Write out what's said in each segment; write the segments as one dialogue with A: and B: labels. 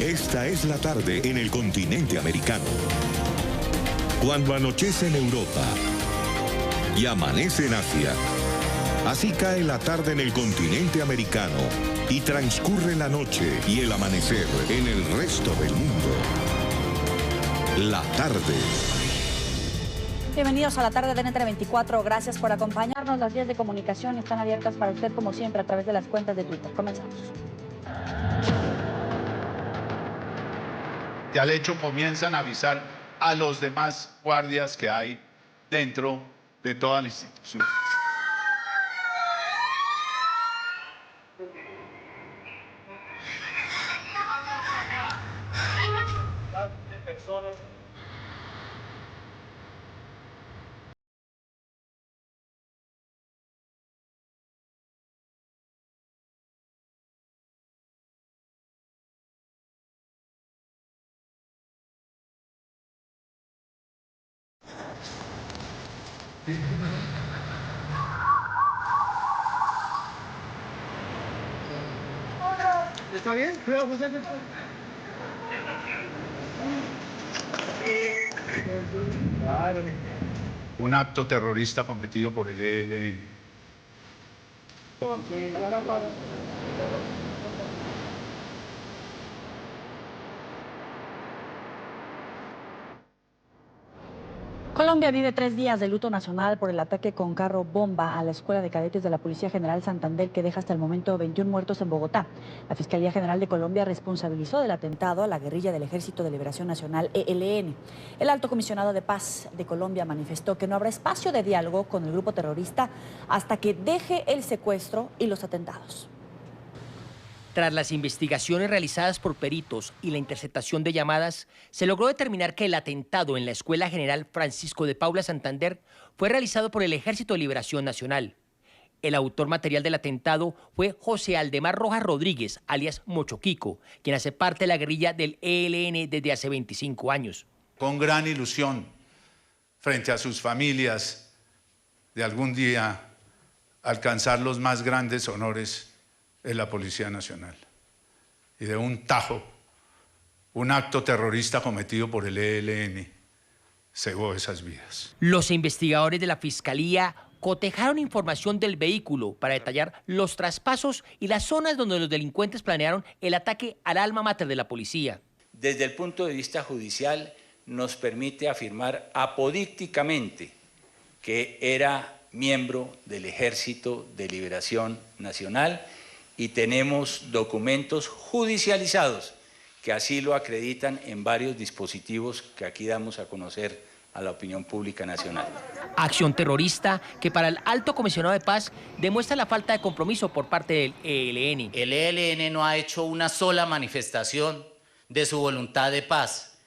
A: Esta es la tarde en el continente americano. Cuando anochece en Europa y amanece en Asia, así cae la tarde en el continente americano y transcurre la noche y el amanecer en el resto del mundo. La tarde.
B: Bienvenidos a la tarde de NTN 24. Gracias por acompañarnos. Las vías de comunicación están abiertas para usted, como siempre, a través de las cuentas de Twitter. Comenzamos.
C: Y al hecho comienzan a avisar a los demás guardias que hay dentro de toda la institución.
D: ¿Está bien? Cuidado, José.
C: Un acto terrorista cometido por el ELN.
B: Colombia vive 3 días de luto nacional por el ataque con carro bomba a la Escuela de Cadetes de la Policía General Santander, que deja hasta el momento 21 muertos en Bogotá. La Fiscalía General de Colombia responsabilizó del atentado a la guerrilla del Ejército de Liberación Nacional, ELN. El alto comisionado de paz de Colombia manifestó que no habrá espacio de diálogo con el grupo terrorista hasta que deje el secuestro y los atentados.
E: Tras las investigaciones realizadas por peritos y la interceptación de llamadas, se logró determinar que el atentado en la Escuela General Francisco de Paula Santander fue realizado por el Ejército de Liberación Nacional. El autor material del atentado fue José Aldemar Rojas Rodríguez, alias Mochoquico, quien hace parte de la guerrilla del ELN desde hace 25 años.
C: Con gran ilusión, frente a sus familias, de algún día alcanzar los más grandes honores en la Policía Nacional. Y de un tajo, un acto terrorista cometido por el ELN cegó esas vidas.
E: Los investigadores de la Fiscalía cotejaron información del vehículo para detallar los traspasos y las zonas donde los delincuentes planearon el ataque al alma mater de la policía.
F: Desde el punto de vista judicial, nos permite afirmar apodícticamente que era miembro del Ejército de Liberación Nacional, y tenemos documentos judicializados que así lo acreditan en varios dispositivos que aquí damos a conocer a la opinión pública nacional.
E: Acción terrorista que para el alto comisionado de paz demuestra la falta de compromiso por parte del ELN.
G: El ELN no ha hecho una sola manifestación de su voluntad de paz.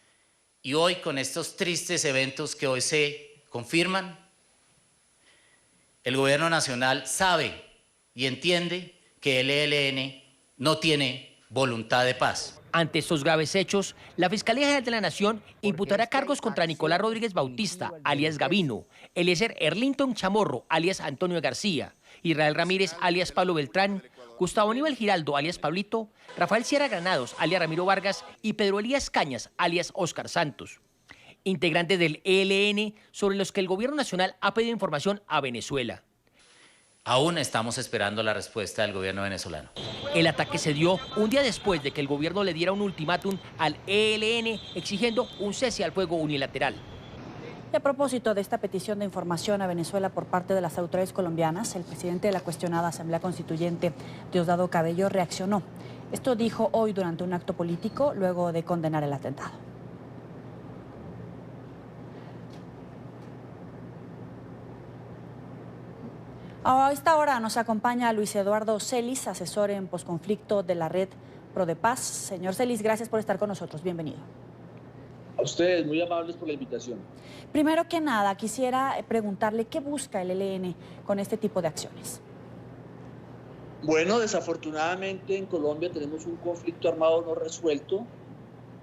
G: Y hoy, con estos tristes eventos que hoy se confirman, el gobierno nacional sabe y entiende que el ELN no tiene voluntad de paz.
E: Ante estos graves hechos, la Fiscalía General de la Nación imputará cargos contra Nicolás Rodríguez Bautista, alias Gavino, Eliezer Erlinton Chamorro, alias Antonio García, Israel Ramírez, alias Pablo Beltrán, Gustavo Aníbal Giraldo, alias Pablito, Rafael Sierra Granados, alias Ramiro Vargas, y Pedro Elías Cañas, alias Óscar Santos, integrantes del ELN sobre los que el gobierno nacional ha pedido información a Venezuela.
G: Aún estamos esperando la respuesta del gobierno venezolano.
E: El ataque se dio un día después de que el gobierno le diera un ultimátum al ELN exigiendo un cese al fuego unilateral.
B: Y a propósito de esta petición de información a Venezuela por parte de las autoridades colombianas, el presidente de la cuestionada Asamblea Constituyente, Diosdado Cabello, reaccionó. Esto dijo hoy durante un acto político luego de condenar el atentado. A esta hora nos acompaña Luis Eduardo Celis, asesor en posconflicto de la red ProDePaz. Señor Celis, gracias por estar con nosotros. Bienvenido.
H: A ustedes, muy amables por la invitación.
B: Primero que nada, quisiera preguntarle qué busca el ELN con este tipo de acciones.
H: Bueno, desafortunadamente en Colombia tenemos un conflicto armado no resuelto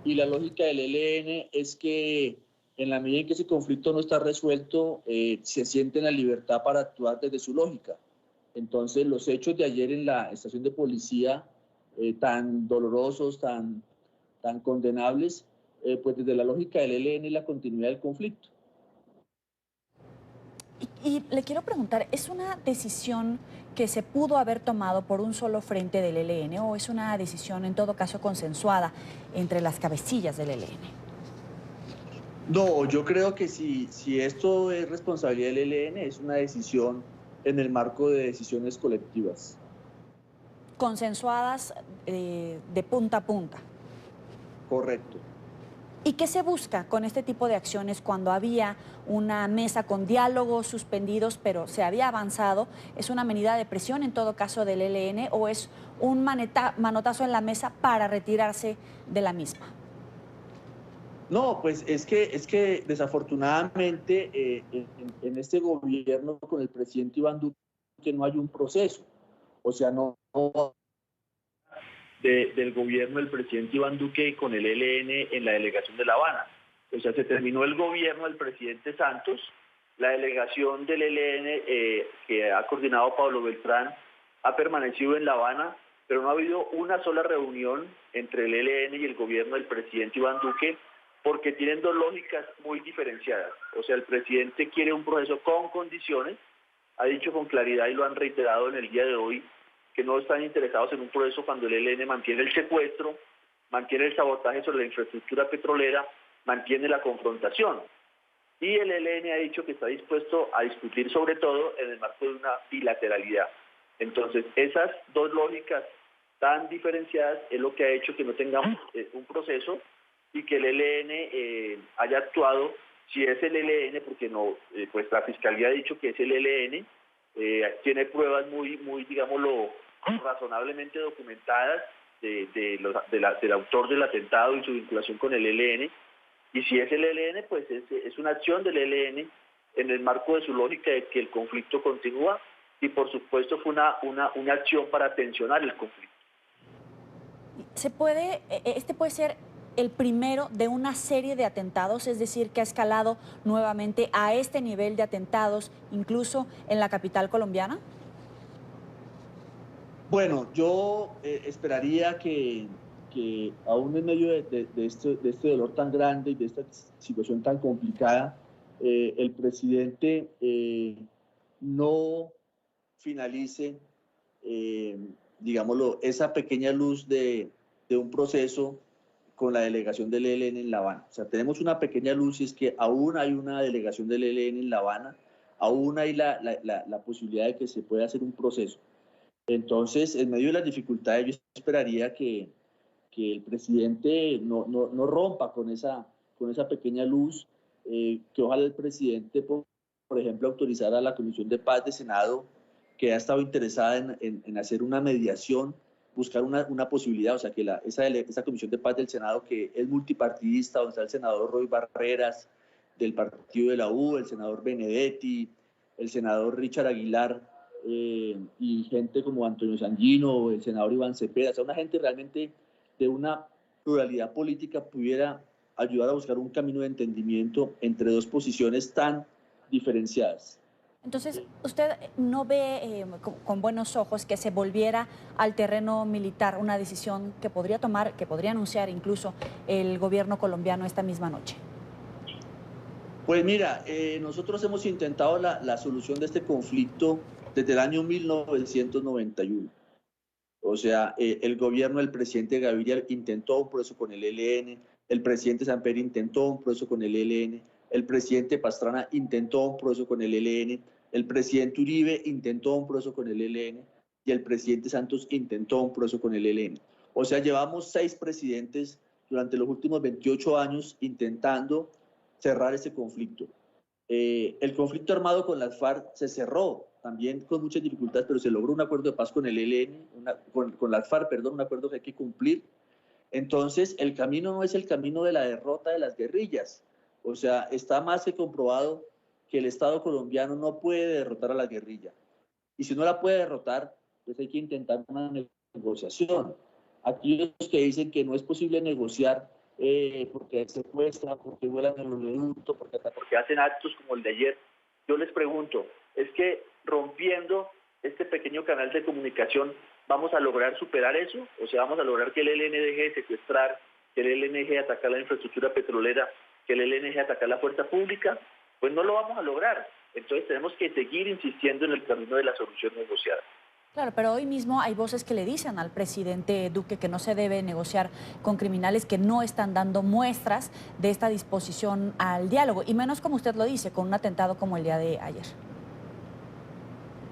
H: y la lógica del ELN es que en la medida en que ese conflicto no está resuelto, se sienten la libertad para actuar desde su lógica. Entonces, los hechos de ayer en la estación de policía, tan dolorosos, tan tan condenables, pues desde la lógica del ELN y la continuidad del conflicto.
B: Y le quiero preguntar, ¿es una decisión que se pudo haber tomado por un solo frente del ELN o es una decisión en todo caso consensuada entre las cabecillas del ELN?
H: No, yo creo que si esto es responsabilidad del ELN, es una decisión en el marco de decisiones colectivas.
B: Consensuadas de punta a punta.
H: Correcto.
B: ¿Y qué se busca con este tipo de acciones cuando había una mesa con diálogos suspendidos, pero se había avanzado? ¿Es una medida de presión en todo caso del ELN o es un manotazo en la mesa para retirarse de la misma?
H: No, pues es que desafortunadamente en este gobierno con el presidente Iván Duque no hay un proceso. O sea, no del gobierno del presidente Iván Duque con el ELN en la delegación de La Habana. O sea, se terminó el gobierno del presidente Santos, la delegación del ELN que ha coordinado Pablo Beltrán ha permanecido en La Habana, pero no ha habido una sola reunión entre el ELN y el gobierno del presidente Iván Duque, porque tienen dos lógicas muy diferenciadas. O sea, el presidente quiere un proceso con condiciones, ha dicho con claridad y lo han reiterado en el día de hoy, que no están interesados en un proceso cuando el ELN mantiene el secuestro, mantiene el sabotaje sobre la infraestructura petrolera, mantiene la confrontación. Y el ELN ha dicho que está dispuesto a discutir sobre todo en el marco de una bilateralidad. Entonces, esas dos lógicas tan diferenciadas es lo que ha hecho que no tengamos un proceso y que el ELN haya actuado, si es el ELN, porque no, pues la Fiscalía ha dicho que es el ELN, tiene pruebas muy, digámoslo, razonablemente documentadas del autor del atentado y su vinculación con el ELN, y si es el ELN, pues es una acción del ELN en el marco de su lógica de que el conflicto continúa, y por supuesto fue una acción para tensionar el conflicto.
B: Este puede ser el primero de una serie de atentados, es decir, que ha escalado nuevamente a este nivel de atentados, incluso en la capital colombiana?
H: Bueno, yo esperaría que aún en medio de este dolor tan grande y de esta situación tan complicada, el presidente no finalice, digámoslo, esa pequeña luz de un proceso con la delegación del ELN en La Habana. O sea, tenemos una pequeña luz y es que aún hay una delegación del ELN en La Habana, aún hay la posibilidad de que se pueda hacer un proceso. Entonces, en medio de las dificultades, yo esperaría que el presidente no rompa con esa pequeña luz, que ojalá el presidente, por ejemplo, autorizara a la Comisión de Paz del Senado, que ha estado interesada en hacer una mediación, buscar una posibilidad, o sea, que esa Comisión de Paz del Senado, que es multipartidista, donde está el senador Roy Barreras, del partido de la U, el senador Benedetti, el senador Richard Aguilar, y gente como Antonio Sanguino, el senador Iván Cepeda, o sea, una gente realmente de una pluralidad política pudiera ayudar a buscar un camino de entendimiento entre dos posiciones tan diferenciadas.
B: Entonces, ¿usted no ve con buenos ojos que se volviera al terreno militar una decisión que podría tomar, que podría anunciar incluso el gobierno colombiano esta misma noche?
H: Pues mira, nosotros hemos intentado la solución de este conflicto desde el año 1991. O sea, el gobierno del presidente Gaviria intentó un proceso con el ELN, el presidente Samper intentó un proceso con el ELN, el presidente Pastrana intentó un proceso con el ELN, el presidente Uribe intentó un proceso con el ELN y el presidente Santos intentó un proceso con el ELN. O sea, llevamos 6 presidentes durante los últimos 28 años intentando cerrar ese conflicto. El conflicto armado con las FARC se cerró, también con muchas dificultades, pero se logró un acuerdo de paz con el ELN, con las FARC, perdón, un acuerdo que hay que cumplir. Entonces, el camino no es el camino de la derrota de las guerrillas. O sea, está más que comprobado que el Estado colombiano no puede derrotar a la guerrilla. Y si no la puede derrotar, pues hay que intentar una negociación. Aquellos que dicen que no es posible negociar porque secuestran, porque vuelan el oleoducto, porque hacen actos como el de ayer, yo les pregunto, ¿es que rompiendo este pequeño canal de comunicación vamos a lograr superar eso? O sea, ¿vamos a lograr que el ELN deje de secuestrar que el ELN deje de atacar la infraestructura petrolera, que el ELN deje de atacar la fuerza pública, pues no lo vamos a lograr. Entonces tenemos que seguir insistiendo en el camino de la solución negociada.
B: Claro, pero hoy mismo hay voces que le dicen al presidente Duque que no se debe negociar con criminales que no están dando muestras de esta disposición al diálogo, y menos, como usted lo dice, con un atentado como el día de ayer.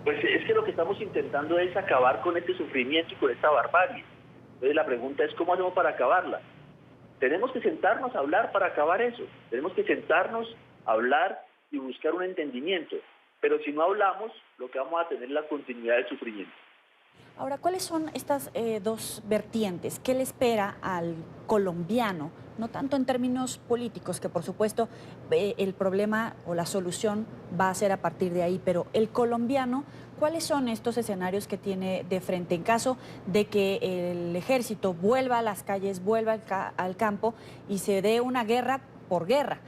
H: Pues es que lo que estamos intentando es acabar con este sufrimiento y con esta barbarie. Entonces la pregunta es, ¿cómo hacemos para acabarla? Tenemos que sentarnos a hablar para acabar eso. Tenemos que sentarnos a hablar y buscar un entendimiento. Pero si no hablamos, lo que vamos a tener es la continuidad del sufrimiento.
B: Ahora, ¿cuáles son estas dos vertientes? ¿Qué le espera al colombiano? No tanto en términos políticos, que por supuesto el problema o la solución va a ser a partir de ahí, pero el colombiano, ¿cuáles son estos escenarios que tiene de frente en caso de que el ejército vuelva a las calles, vuelva al campo y se dé una guerra por guerra?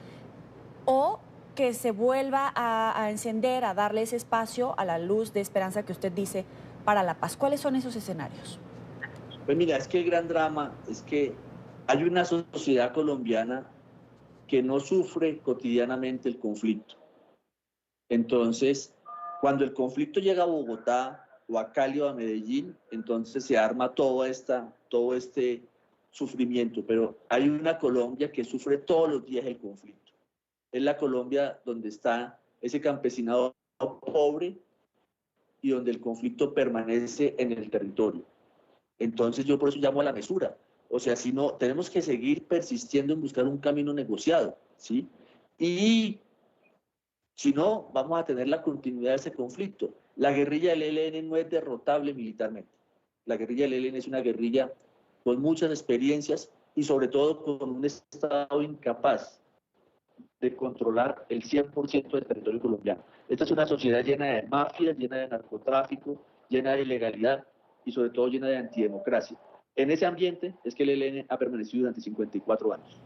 B: O que se vuelva a encender, a darle ese espacio a la luz de esperanza que usted dice para la paz. ¿Cuáles son esos escenarios?
H: Pues mira, es que el gran drama es que hay una sociedad colombiana que no sufre cotidianamente el conflicto. Entonces, cuando el conflicto llega a Bogotá o a Cali o a Medellín, entonces se arma todo este sufrimiento. Pero hay una Colombia que sufre todos los días el conflicto. Es la Colombia donde está ese campesinado pobre y donde el conflicto permanece en el territorio. Entonces yo por eso llamo a la mesura. O sea, si no, tenemos que seguir persistiendo en buscar un camino negociado, ¿sí? Y si no, vamos a tener la continuidad de ese conflicto. La guerrilla del ELN no es derrotable militarmente. La guerrilla del ELN es una guerrilla con muchas experiencias y sobre todo con un Estado incapaz de controlar el 100% del territorio colombiano. Esta es una sociedad llena de mafias, llena de narcotráfico, llena de ilegalidad y sobre todo llena de antidemocracia. En ese ambiente es que el ELN ha permanecido durante 54 años.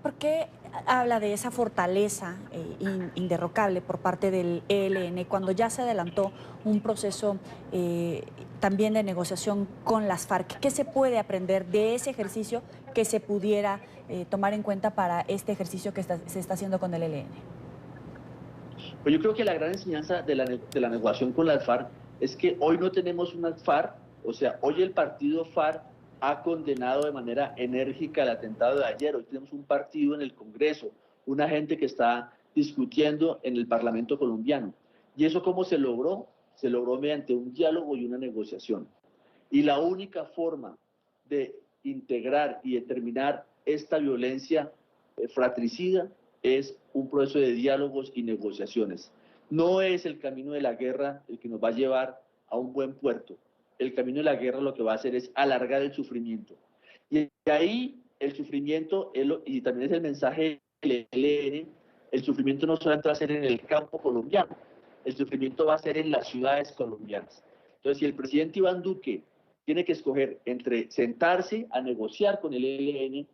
B: ¿Por qué habla de esa fortaleza inderrocable por parte del ELN cuando ya se adelantó un proceso también de negociación con las FARC? ¿Qué se puede aprender de ese ejercicio que se pudiera tomar en cuenta para este ejercicio que se está haciendo con el ELN?
H: Pues yo creo que la gran enseñanza de la negociación con las FARC es que hoy no tenemos unas FARC, o sea, hoy el partido FARC ha condenado de manera enérgica el atentado de ayer. Hoy tenemos un partido en el Congreso, una gente que está discutiendo en el Parlamento colombiano. ¿Y eso cómo se logró? Se logró mediante un diálogo y una negociación. Y la única forma de integrar y determinar esta violencia fratricida es un proceso de diálogos y negociaciones. No es el camino de la guerra el que nos va a llevar a un buen puerto. El camino de la guerra lo que va a hacer es alargar el sufrimiento. Y ahí el sufrimiento, y también es el mensaje del ELN, el sufrimiento no solamente va a ser en el campo colombiano, el sufrimiento va a ser en las ciudades colombianas. Entonces, si el presidente Iván Duque tiene que escoger entre sentarse a negociar con el ELN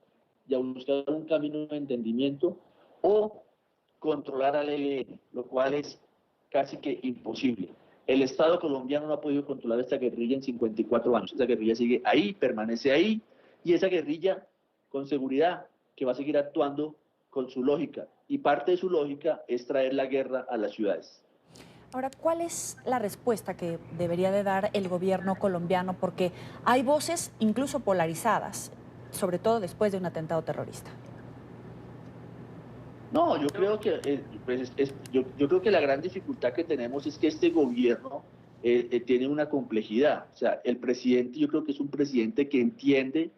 H: y a buscar un camino de entendimiento o controlar al ELN, lo cual es casi que imposible. El Estado colombiano no ha podido controlar esta guerrilla en 54 años. Esa guerrilla sigue ahí, permanece ahí, y esa guerrilla, con seguridad, que va a seguir actuando con su lógica. Y parte de su lógica es traer la guerra a las ciudades.
B: Ahora, ¿cuál es la respuesta que debería de dar el gobierno colombiano? Porque hay voces incluso polarizadas, sobre todo después de un atentado terrorista.
H: No, yo creo que yo creo que la gran dificultad que tenemos es que este gobierno tiene una complejidad. O sea, el presidente, yo creo que es un presidente que entiende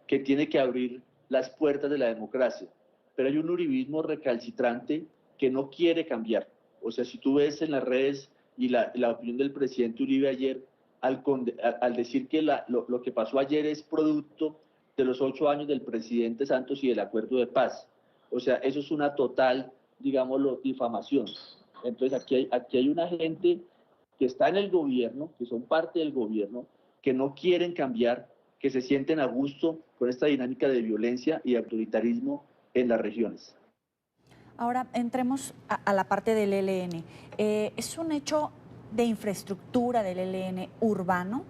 H: que tiene que abrir las puertas de la democracia, pero hay un uribismo recalcitrante que no quiere cambiar. O sea, si tú ves en las redes y la opinión del presidente Uribe ayer, al decir que lo que pasó ayer es producto de los 8 años del presidente Santos y del acuerdo de paz. O sea, eso es una total, digámoslo, difamación. Entonces, aquí hay una gente que está en el gobierno, que son parte del gobierno, que no quieren cambiar, que se sienten a gusto con esta dinámica de violencia y autoritarismo en las regiones.
B: Ahora, entremos a la parte del ELN. ¿Es un hecho de infraestructura del ELN urbano?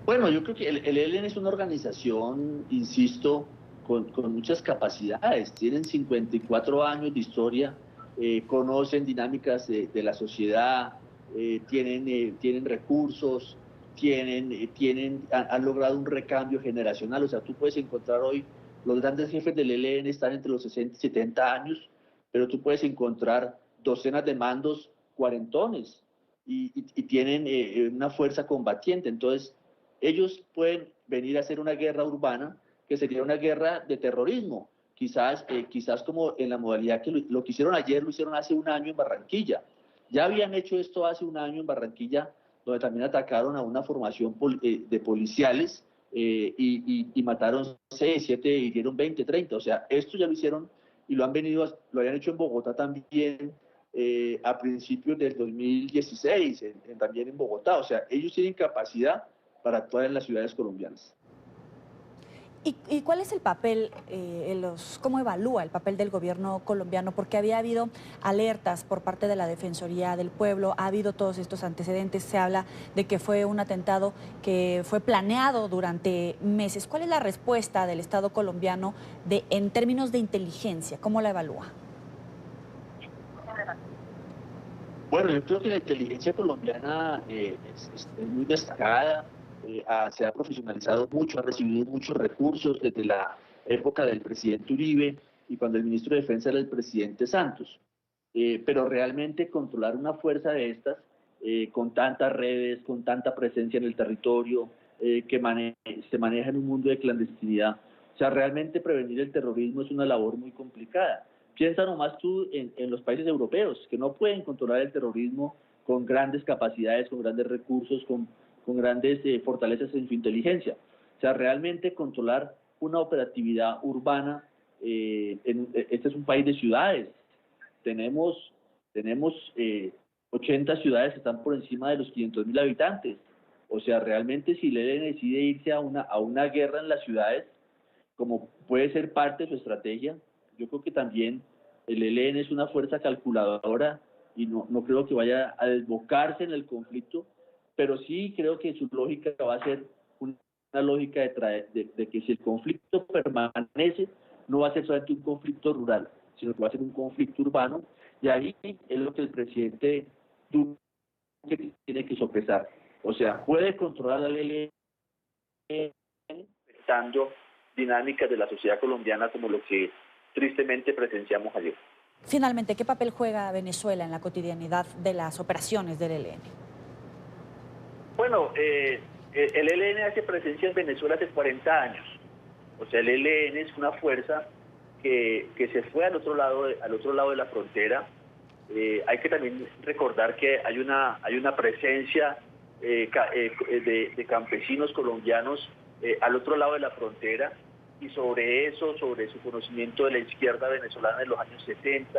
H: Bueno, yo creo que el ELN es una organización, insisto, con muchas capacidades. Tienen 54 años de historia, conocen dinámicas de la sociedad, tienen recursos, han logrado un recambio generacional. O sea, tú puedes encontrar hoy, los grandes jefes del ELN están entre los 60 y 70 años, pero tú puedes encontrar docenas de mandos cuarentones y tienen una fuerza combatiente. Entonces, ellos pueden venir a hacer una guerra urbana, que sería una guerra de terrorismo, quizás como en la modalidad que lo que hicieron ayer, lo hicieron hace un año en Barranquilla. Ya habían hecho esto hace un año en Barranquilla, donde también atacaron a una formación de policiales y mataron 6, 7, hirieron 20, 30. O sea, esto ya lo hicieron y lo habían hecho en Bogotá también a principios del 2016, también en Bogotá. O sea, ellos tienen capacidad para actuar en las ciudades colombianas.
B: ¿Y cuál es el papel, cómo evalúa el papel del gobierno colombiano? Porque había habido alertas por parte de la Defensoría del Pueblo, ha habido todos estos antecedentes, se habla de que fue un atentado que fue planeado durante meses. ¿Cuál es la respuesta del Estado colombiano en términos de inteligencia? ¿Cómo la evalúa?
H: Bueno, yo creo que la inteligencia colombiana es muy destacada. Se ha profesionalizado mucho, ha recibido muchos recursos desde la época del presidente Uribe y cuando el ministro de Defensa era el presidente Santos. Pero realmente controlar una fuerza de estas, con tantas redes, con tanta presencia en el territorio, que se maneja en un mundo de clandestinidad, o sea, realmente prevenir el terrorismo es una labor muy complicada. Piensa nomás tú en los países europeos, que no pueden controlar el terrorismo con grandes capacidades, con grandes recursos, con grandes fortalezas en su inteligencia. O sea, realmente controlar una operatividad urbana, este es un país de ciudades, tenemos 80 ciudades que están por encima de los 500.000 habitantes. O sea, realmente si el ELN decide irse a una guerra en las ciudades, como puede ser parte de su estrategia, yo creo que también el ELN es una fuerza calculadora y no creo que vaya a desbocarse en el conflicto, pero sí creo que su lógica va a ser una lógica de que si el conflicto permanece, no va a ser solamente un conflicto rural, sino que va a ser un conflicto urbano, y ahí es lo que el presidente Duque tiene que sopesar. O sea, puede controlar la ley respetando dinámicas de la sociedad colombiana como lo que tristemente presenciamos ayer.
B: Finalmente, ¿qué papel juega Venezuela en la cotidianidad de las operaciones del ELN?
H: Bueno, el ELN hace presencia en Venezuela hace 40 años. O sea, el ELN es una fuerza que se fue al otro lado de la frontera. Hay que también recordar que hay una presencia de campesinos colombianos al otro lado de la frontera, y sobre su conocimiento de la izquierda venezolana en los años 70.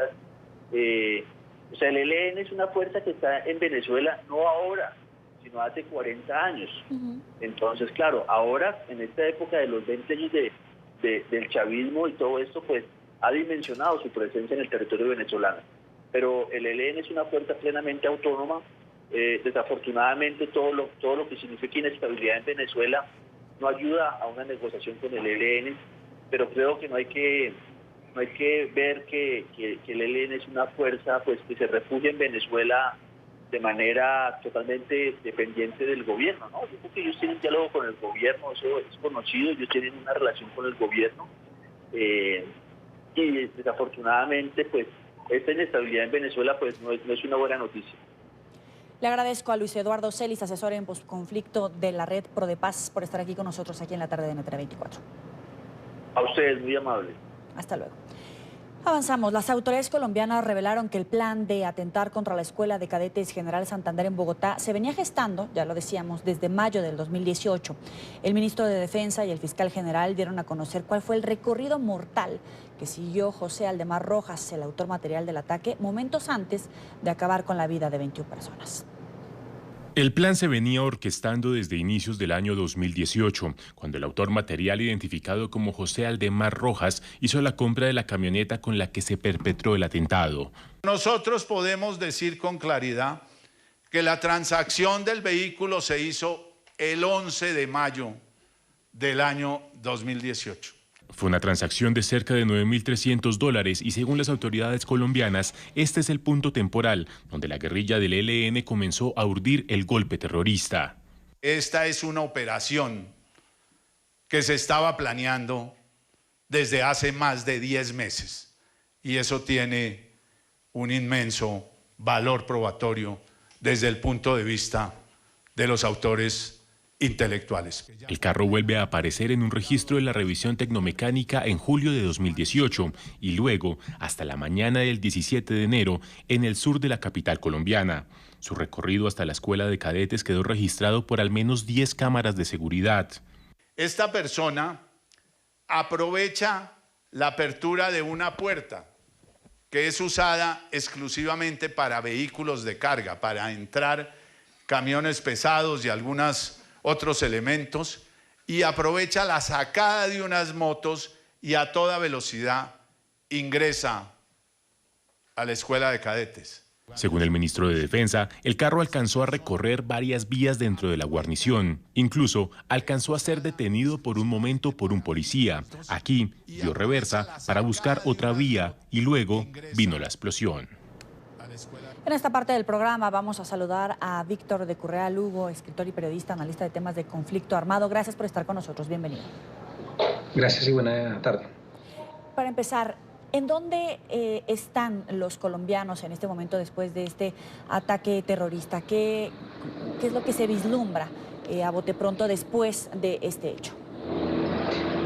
H: O sea, el ELN es una fuerza que está en Venezuela no ahora, sino hace 40 años. Entonces, claro, ahora, en esta época de los 20 años del chavismo y todo esto, pues ha dimensionado su presencia en el territorio venezolano. Pero el ELN es una fuerza plenamente autónoma. Desafortunadamente, todo lo que significa inestabilidad en Venezuela no ayuda a una negociación con el ELN, pero creo que no hay que ver que el ELN es una fuerza pues que se refugia en Venezuela de manera totalmente dependiente del gobierno, ¿no? Yo creo que ellos tienen diálogo con el gobierno, eso es conocido, ellos tienen una relación con el gobierno, y desafortunadamente pues esta inestabilidad en Venezuela pues no es una buena noticia.
B: Le agradezco a Luis Eduardo Celis, asesor en posconflicto de la Red Pro de Paz, por estar aquí con nosotros aquí en la tarde de NTN 24.
H: A ustedes, muy amable.
B: Hasta luego. Avanzamos. Las autoridades colombianas revelaron que el plan de atentar contra la Escuela de Cadetes General Santander en Bogotá se venía gestando, ya lo decíamos, desde mayo del 2018. El ministro de Defensa y el fiscal general dieron a conocer cuál fue el recorrido mortal que siguió José Aldemar Rojas, el autor material del ataque, momentos antes de acabar con la vida de 21 personas.
I: El plan se venía orquestando desde inicios del año 2018, cuando el autor material identificado como José Aldemar Rojas hizo la compra de la camioneta con la que se perpetró el atentado.
C: Nosotros podemos decir con claridad que la transacción del vehículo se hizo el 11 de mayo del año 2018.
I: Fue una transacción de cerca de $9.300 y según las autoridades colombianas, este es el punto temporal donde la guerrilla del ELN comenzó a urdir el golpe terrorista.
C: Esta es una operación que se estaba planeando desde hace más de 10 meses y eso tiene un inmenso valor probatorio desde el punto de vista de los autores intelectuales.
I: El carro vuelve a aparecer en un registro de la revisión tecnomecánica en julio de 2018 y luego, hasta la mañana del 17 de enero, en el sur de la capital colombiana. Su recorrido hasta la escuela de cadetes quedó registrado por al menos 10 cámaras de seguridad.
C: Esta persona aprovecha la apertura de una puerta que es usada exclusivamente para vehículos de carga, para entrar camiones pesados y algunos otros elementos, y aprovecha la sacada de unas motos y a toda velocidad ingresa a la escuela de cadetes.
I: Según el ministro de Defensa, el carro alcanzó a recorrer varias vías dentro de la guarnición. Incluso alcanzó a ser detenido por un momento por un policía. Aquí dio reversa para buscar otra vía y luego vino la explosión.
B: En esta parte del programa vamos a saludar a Víctor de Currea Lugo, escritor y periodista, analista de temas de conflicto armado. Gracias por estar con nosotros. Bienvenido.
J: Gracias y buena tarde.
B: Para empezar, ¿en dónde están los colombianos en este momento después de este ataque terrorista? ¿Qué es lo que se vislumbra a bote pronto después de este hecho?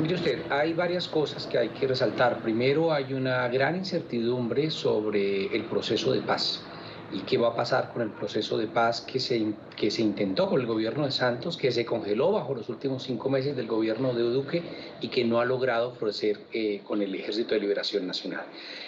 J: Mire usted, hay varias cosas que hay que resaltar. Primero, hay una gran incertidumbre sobre el proceso de paz y qué va a pasar con el proceso de paz que se intentó por el gobierno de Santos, que se congeló bajo los últimos 5 meses del gobierno de Duque y que no ha logrado florecer con el Ejército de Liberación Nacional.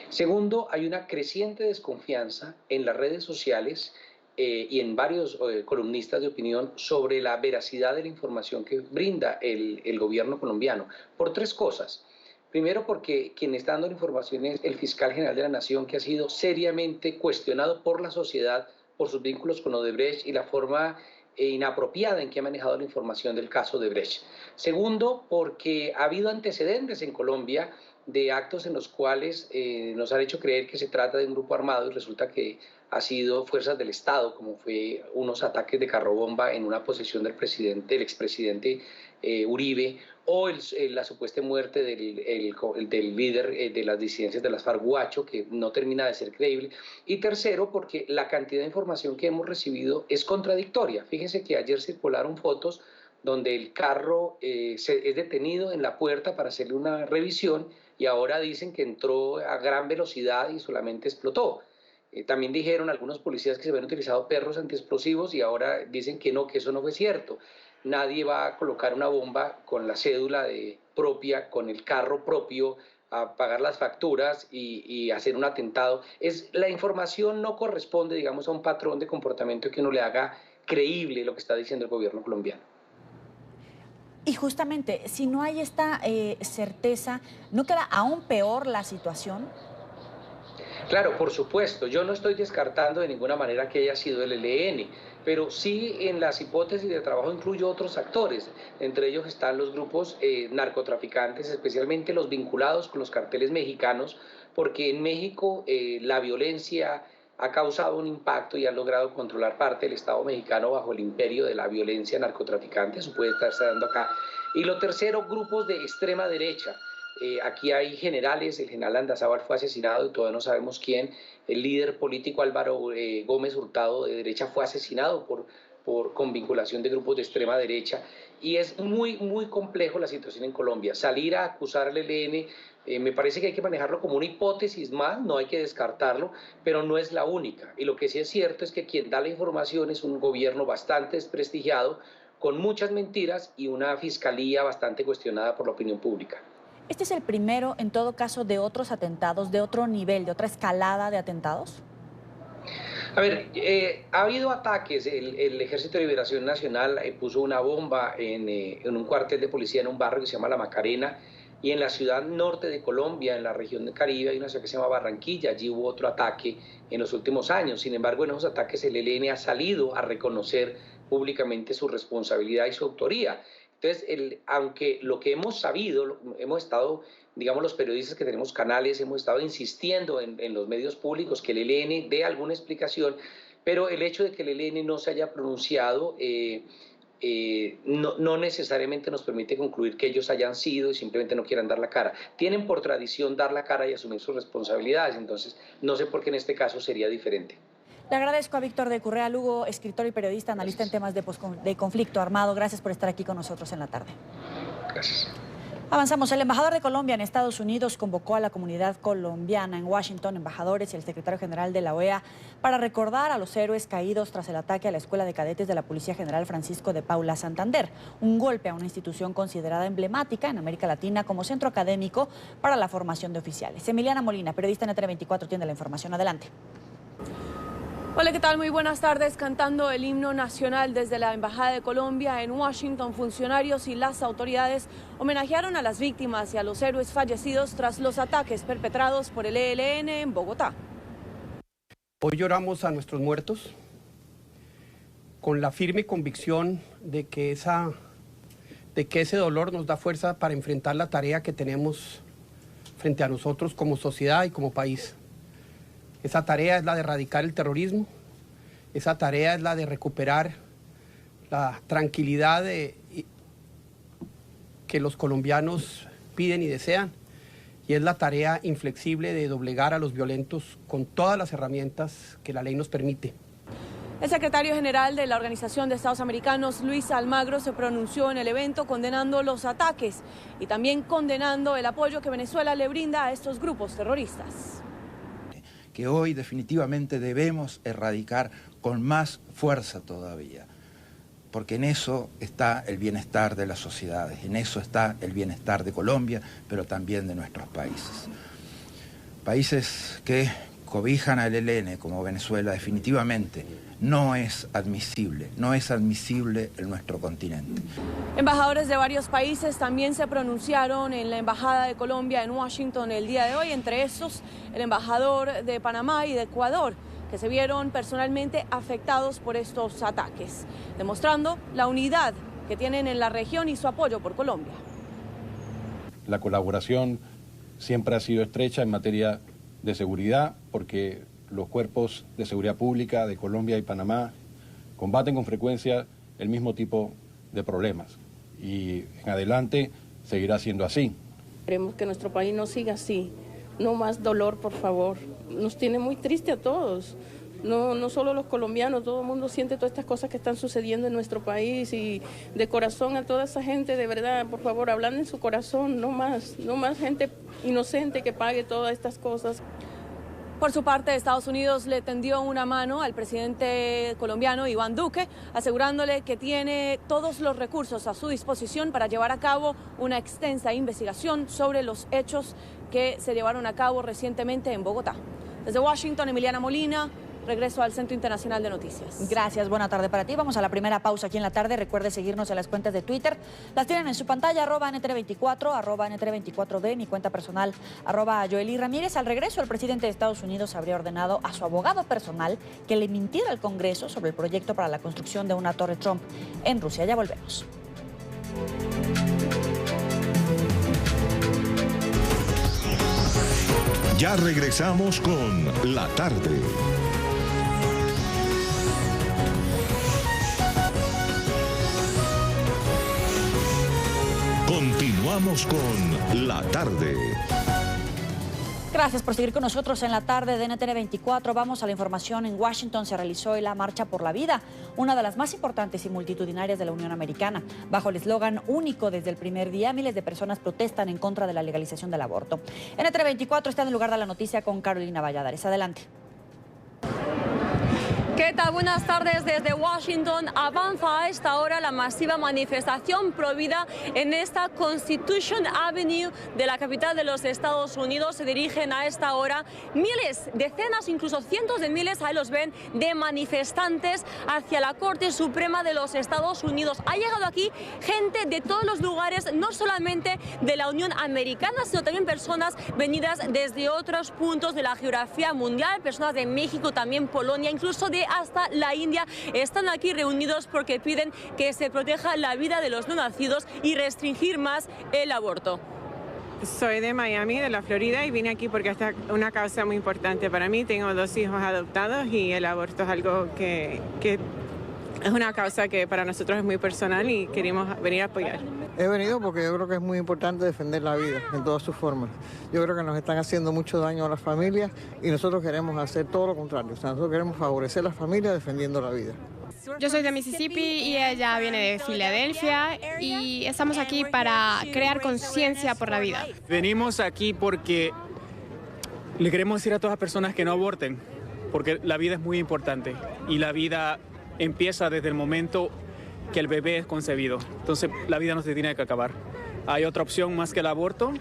J: Segundo, hay una creciente desconfianza en las redes sociales y en varios columnistas de opinión sobre la veracidad de la información que brinda el gobierno colombiano, por 3 cosas. Primero, porque quien está dando la información es el fiscal general de la Nación, que ha sido seriamente cuestionado por la sociedad por sus vínculos con Odebrecht y la forma inapropiada en que ha manejado la información del caso Odebrecht. Segundo, porque ha habido antecedentes en Colombia de actos en los cuales nos han hecho creer que se trata de un grupo armado y resulta que ha sido fuerzas del Estado, como fue unos ataques de carrobomba en una posesión del expresidente Uribe, o la supuesta muerte del líder de las disidencias de las FARC, Guacho, que no termina de ser creíble. Y tercero, porque la cantidad de información que hemos recibido es contradictoria. Fíjense que ayer circularon fotos donde el carro es detenido en la puerta para hacerle una revisión y ahora dicen que entró a gran velocidad y solamente explotó. También dijeron algunos policías que se habían utilizado perros antiexplosivos y ahora dicen que no, que eso no fue cierto. Nadie va a colocar una bomba con la cédula propia, con el carro propio, a pagar las facturas y hacer un atentado. La información no corresponde, digamos, a un patrón de comportamiento que uno le haga creíble lo que está diciendo el gobierno colombiano.
B: Y justamente, si no hay esta certeza, ¿no queda aún peor la situación?
J: Claro, por supuesto. Yo no estoy descartando de ninguna manera que haya sido el ELN, pero sí en las hipótesis de trabajo incluyo otros actores. Entre ellos están los grupos narcotraficantes, especialmente los vinculados con los carteles mexicanos, porque en México la violencia ha causado un impacto y ha logrado controlar parte del Estado mexicano bajo el imperio de la violencia narcotraficante. Eso puede estarse dando acá. Y lo tercero, grupos de extrema derecha. Aquí hay generales, el general Andazábal fue asesinado y todavía no sabemos quién. El líder político Álvaro Gómez Hurtado de derecha fue asesinado con vinculación de grupos de extrema derecha. Y es muy, muy complejo la situación en Colombia. Salir a acusar al ELN, me parece que hay que manejarlo como una hipótesis más, no hay que descartarlo, pero no es la única. Y lo que sí es cierto es que quien da la información es un gobierno bastante desprestigiado, con muchas mentiras y una fiscalía bastante cuestionada por la opinión pública.
B: ¿Este es el primero, en todo caso, de otros atentados, de otro nivel, de otra escalada de atentados?
J: A ver, ha habido ataques. El Ejército de Liberación Nacional puso una bomba en un cuartel de policía en un barrio que se llama La Macarena, y en la ciudad norte de Colombia, en la región del Caribe, hay una ciudad que se llama Barranquilla. Allí hubo otro ataque en los últimos años. Sin embargo, en esos ataques el ELN ha salido a reconocer públicamente su responsabilidad y su autoría. Entonces, aunque lo que hemos sabido, hemos estado, digamos, los periodistas que tenemos canales, hemos estado insistiendo en los medios públicos que el ELN dé alguna explicación, pero el hecho de que el ELN no se haya pronunciado no necesariamente nos permite concluir que ellos hayan sido y simplemente no quieran dar la cara. Tienen por tradición dar la cara y asumir sus responsabilidades, entonces no sé por qué en este caso sería diferente.
B: Le agradezco a Víctor de Currea Lugo, escritor y periodista, analista en temas de conflicto armado. Gracias por estar aquí con nosotros en la tarde.
J: Gracias.
B: Avanzamos. El embajador de Colombia en Estados Unidos convocó a la comunidad colombiana en Washington, embajadores y el secretario general de la OEA, para recordar a los héroes caídos tras el ataque a la Escuela de Cadetes de la Policía General Francisco de Paula Santander, un golpe a una institución considerada emblemática en América Latina como centro académico para la formación de oficiales. Emiliana Molina, periodista en NTN24, tiene la información. Adelante.
K: Hola, ¿qué tal? Muy buenas tardes. Cantando el himno nacional desde la Embajada de Colombia en Washington, funcionarios y las autoridades homenajearon a las víctimas y a los héroes fallecidos tras los ataques perpetrados por el ELN en Bogotá.
L: Hoy lloramos a nuestros muertos con la firme convicción de que ese dolor nos da fuerza para enfrentar la tarea que tenemos frente a nosotros como sociedad y como país. Esa tarea es la de erradicar el terrorismo, esa tarea es la de recuperar la tranquilidad que los colombianos piden y desean, y es la tarea inflexible de doblegar a los violentos con todas las herramientas que la ley nos permite.
K: El secretario general de la Organización de Estados Americanos, Luis Almagro, se pronunció en el evento condenando los ataques y también condenando el apoyo que Venezuela le brinda a estos grupos terroristas.
M: Que hoy definitivamente debemos erradicar con más fuerza todavía, porque en eso está el bienestar de las sociedades, en eso está el bienestar de Colombia, pero también de nuestros países. Países que cobijan al ELN como Venezuela definitivamente no es admisible en nuestro continente.
K: Embajadores de varios países también se pronunciaron en la Embajada de Colombia en Washington el día de hoy, entre estos el embajador de Panamá y de Ecuador, que se vieron personalmente afectados por estos ataques, demostrando la unidad que tienen en la región y su apoyo por Colombia.
N: La colaboración siempre ha sido estrecha en materia de seguridad, porque los cuerpos de seguridad pública de Colombia y Panamá combaten con frecuencia el mismo tipo de problemas y en adelante seguirá siendo así.
O: Queremos que nuestro país no siga así, no más dolor, por favor. Nos tiene muy triste a todos, no solo los colombianos, todo el mundo siente todas estas cosas que están sucediendo en nuestro país, y de corazón a toda esa gente, de verdad, por favor, hablan en su corazón, no más gente inocente que pague todas estas cosas.
K: Por su parte, Estados Unidos le tendió una mano al presidente colombiano Iván Duque, asegurándole que tiene todos los recursos a su disposición para llevar a cabo una extensa investigación sobre los hechos que se llevaron a cabo recientemente en Bogotá. Desde Washington, Emiliana Molina. Regreso al Centro Internacional de Noticias.
B: Gracias, buena tarde para ti. Vamos a la primera pausa aquí en la tarde. Recuerde seguirnos en las cuentas de Twitter. Las tienen en su pantalla, @NTN24, @NTN24D, mi cuenta personal, @Joely Ramírez. Al regreso, el presidente de Estados Unidos habría ordenado a su abogado personal que le mintiera al Congreso sobre el proyecto para la construcción de una torre Trump en Rusia. Ya volvemos.
A: Ya regresamos con La Tarde. Continuamos con La Tarde.
B: Gracias por seguir con nosotros en la tarde de NTN24. Vamos a la información. En Washington se realizó hoy la Marcha por la Vida, una de las más importantes y multitudinarias de la Unión Americana. Bajo el eslogan único desde el primer día, miles de personas protestan en contra de la legalización del aborto. NTN24 está en el lugar de la noticia con Carolina Valladares. Adelante.
K: ¿Qué tal? Buenas tardes desde Washington. Avanza a esta hora la masiva manifestación provida en esta Constitution Avenue de la capital de los Estados Unidos. Se dirigen a esta hora miles, decenas, incluso cientos de miles, ahí los ven, de manifestantes hacia la Corte Suprema de los Estados Unidos. Ha llegado aquí gente de todos los lugares, no solamente de la Unión Americana, sino también personas venidas desde otros puntos de la geografía mundial, personas de México, también Polonia, incluso de hasta la India están aquí reunidos porque piden que se proteja la vida de los no nacidos y restringir más el aborto.
P: Soy de Miami, de la Florida, y vine aquí porque esta es una causa muy importante para mí. Tengo 2 hijos adoptados y el aborto es algo que es una causa que para nosotros es muy personal y queremos venir a apoyar.
Q: He venido porque yo creo que es muy importante defender la vida en todas sus formas. Yo creo que nos están haciendo mucho daño a las familias y nosotros queremos hacer todo lo contrario. O sea, nosotros queremos favorecer a las familias defendiendo la vida.
R: Yo soy de Mississippi y ella viene de Filadelfia y estamos aquí para crear conciencia por la vida.
S: Venimos aquí porque le queremos decir a todas las personas que no aborten, porque la vida es muy importante y la vida empieza desde el momento que el bebé es concebido. Entonces la vida no se tiene que acabar. Hay otra opción más que el aborto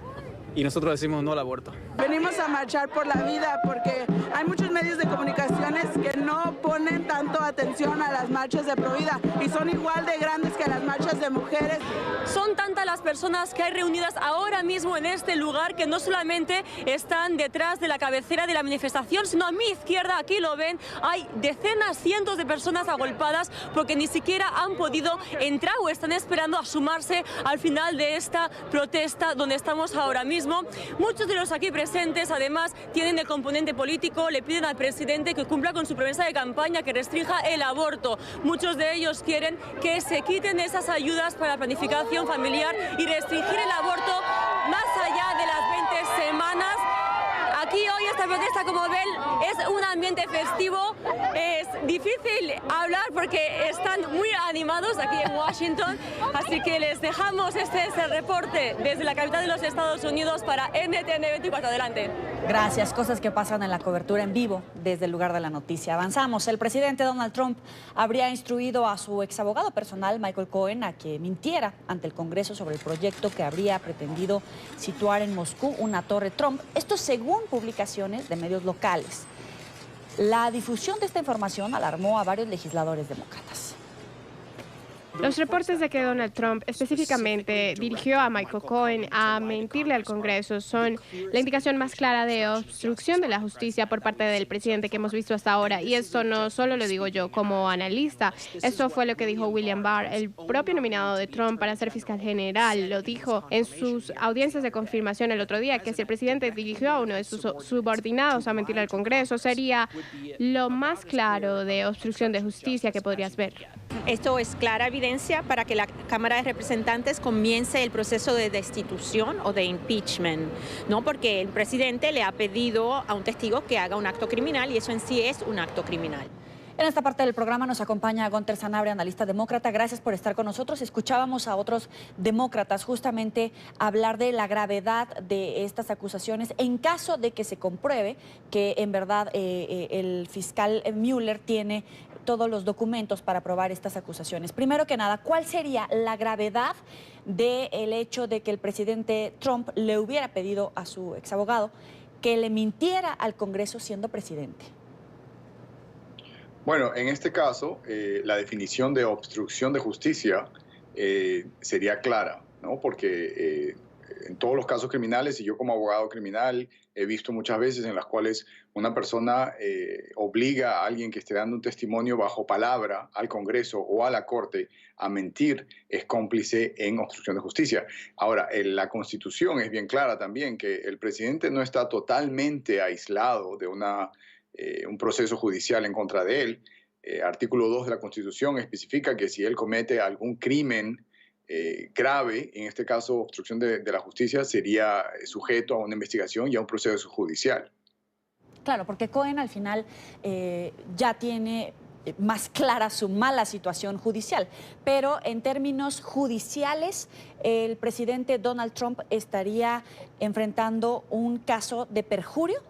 S: y nosotros decimos no al aborto.
T: Venimos a marchar por la vida porque hay muchos medios de comunicaciones que no ponen tanto atención a las marchas de Provida y son igual de grandes que las marchas de mujeres.
K: Son tantas las personas que hay reunidas ahora mismo en este lugar que no solamente están detrás de la cabecera de la manifestación, sino a mi izquierda, aquí lo ven, hay decenas, cientos de personas agolpadas porque ni siquiera han podido entrar o están esperando a sumarse al final de esta protesta donde estamos ahora mismo. Muchos de los aquí presentes además tienen el componente político, le piden al presidente que cumpla con su promesa de campaña, que restrinja el aborto. Muchos de ellos quieren que se quiten esas ayudas para la planificación familiar y restringir el aborto más allá de las 20 semanas. Aquí hoy esta protesta, como ven, es un ambiente festivo. Es difícil hablar porque están muy animados aquí en Washington. Así que les dejamos, este es el reporte desde la capital de los Estados Unidos para NTN 24. Adelante.
B: Gracias. Cosas que pasan en la cobertura en vivo desde el lugar de la noticia. Avanzamos. El presidente Donald Trump habría instruido a su exabogado personal, Michael Cohen, a que mintiera ante el Congreso sobre el proyecto que habría pretendido situar en Moscú una torre Trump. Esto según publicaciones de medios locales. La difusión de esta información alarmó a varios legisladores demócratas.
R: Los reportes de que Donald Trump específicamente dirigió a Michael Cohen a mentirle al Congreso son la indicación más clara de obstrucción de la justicia por parte del presidente que hemos visto hasta ahora. Y esto no solo lo digo yo como analista, esto fue lo que dijo William Barr, el propio nominado de Trump para ser fiscal general. Lo dijo en sus audiencias de confirmación el otro día, que si el presidente dirigió a uno de sus subordinados a mentirle al Congreso, sería lo más claro de obstrucción de justicia que podrías ver.
U: Esto es clara evidencia para que la Cámara de Representantes comience el proceso de destitución o de impeachment, ¿no? Porque el presidente le ha pedido a un testigo que haga un acto criminal y eso en sí es un acto criminal.
B: En esta parte del programa nos acompaña Gunter Sanabria, analista demócrata. Gracias por estar con nosotros. Escuchábamos a otros demócratas justamente hablar de la gravedad de estas acusaciones en caso de que se compruebe que en verdad el fiscal Mueller tiene todos los documentos para probar estas acusaciones. Primero que nada, ¿cuál sería la gravedad del hecho de que el presidente Trump le hubiera pedido a su exabogado que le mintiera al Congreso siendo presidente?
V: Bueno, en este caso, la definición de obstrucción de justicia sería clara, ¿no? Porque en todos los casos criminales, y yo como abogado criminal he visto muchas veces en las cuales una persona obliga a alguien que esté dando un testimonio bajo palabra al Congreso o a la Corte a mentir, es cómplice en obstrucción de justicia. Ahora, la Constitución es bien clara también que el presidente no está totalmente aislado de un proceso judicial en contra de él. Artículo 2 de la Constitución especifica que si él comete algún crimen grave, en este caso obstrucción de la justicia, sería sujeto a una investigación y a un proceso judicial.
B: Claro, porque Cohen al final ya tiene más clara su mala situación judicial, pero en términos judiciales el presidente Donald Trump estaría enfrentando un caso de perjurio.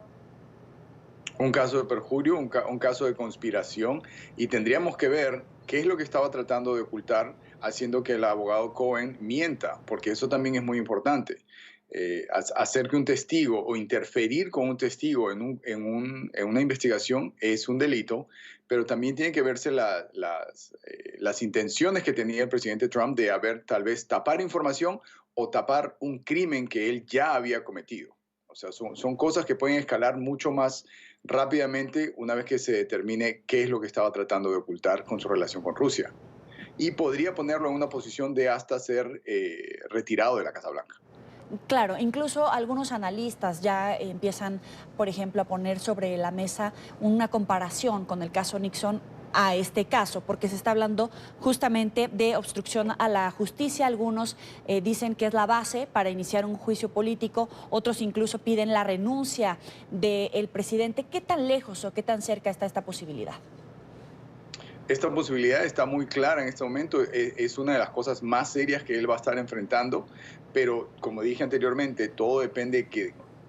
V: Un caso de perjurio, un caso de conspiración, y tendríamos que ver qué es lo que estaba tratando de ocultar haciendo que el abogado Cohen mienta, porque eso también es muy importante. Hacer que un testigo o interferir con un testigo en una investigación es un delito, pero también tiene que verse las intenciones que tenía el presidente Trump de tal vez tapar información o tapar un crimen que él ya había cometido. O sea, son cosas que pueden escalar mucho más rápidamente una vez que se determine qué es lo que estaba tratando de ocultar con su relación con Rusia. Y podría ponerlo en una posición de hasta ser retirado de la Casa Blanca.
B: Claro, incluso algunos analistas ya empiezan, por ejemplo, a poner sobre la mesa una comparación con el caso Nixon a este caso, porque se está hablando justamente de obstrucción a la justicia. Algunos dicen que es la base para iniciar un juicio político, otros incluso piden la renuncia del presidente. ¿Qué tan lejos o qué tan cerca está esta posibilidad?
V: Esta posibilidad está muy clara en este momento, es una de las cosas más serias que él va a estar enfrentando, pero como dije anteriormente, todo depende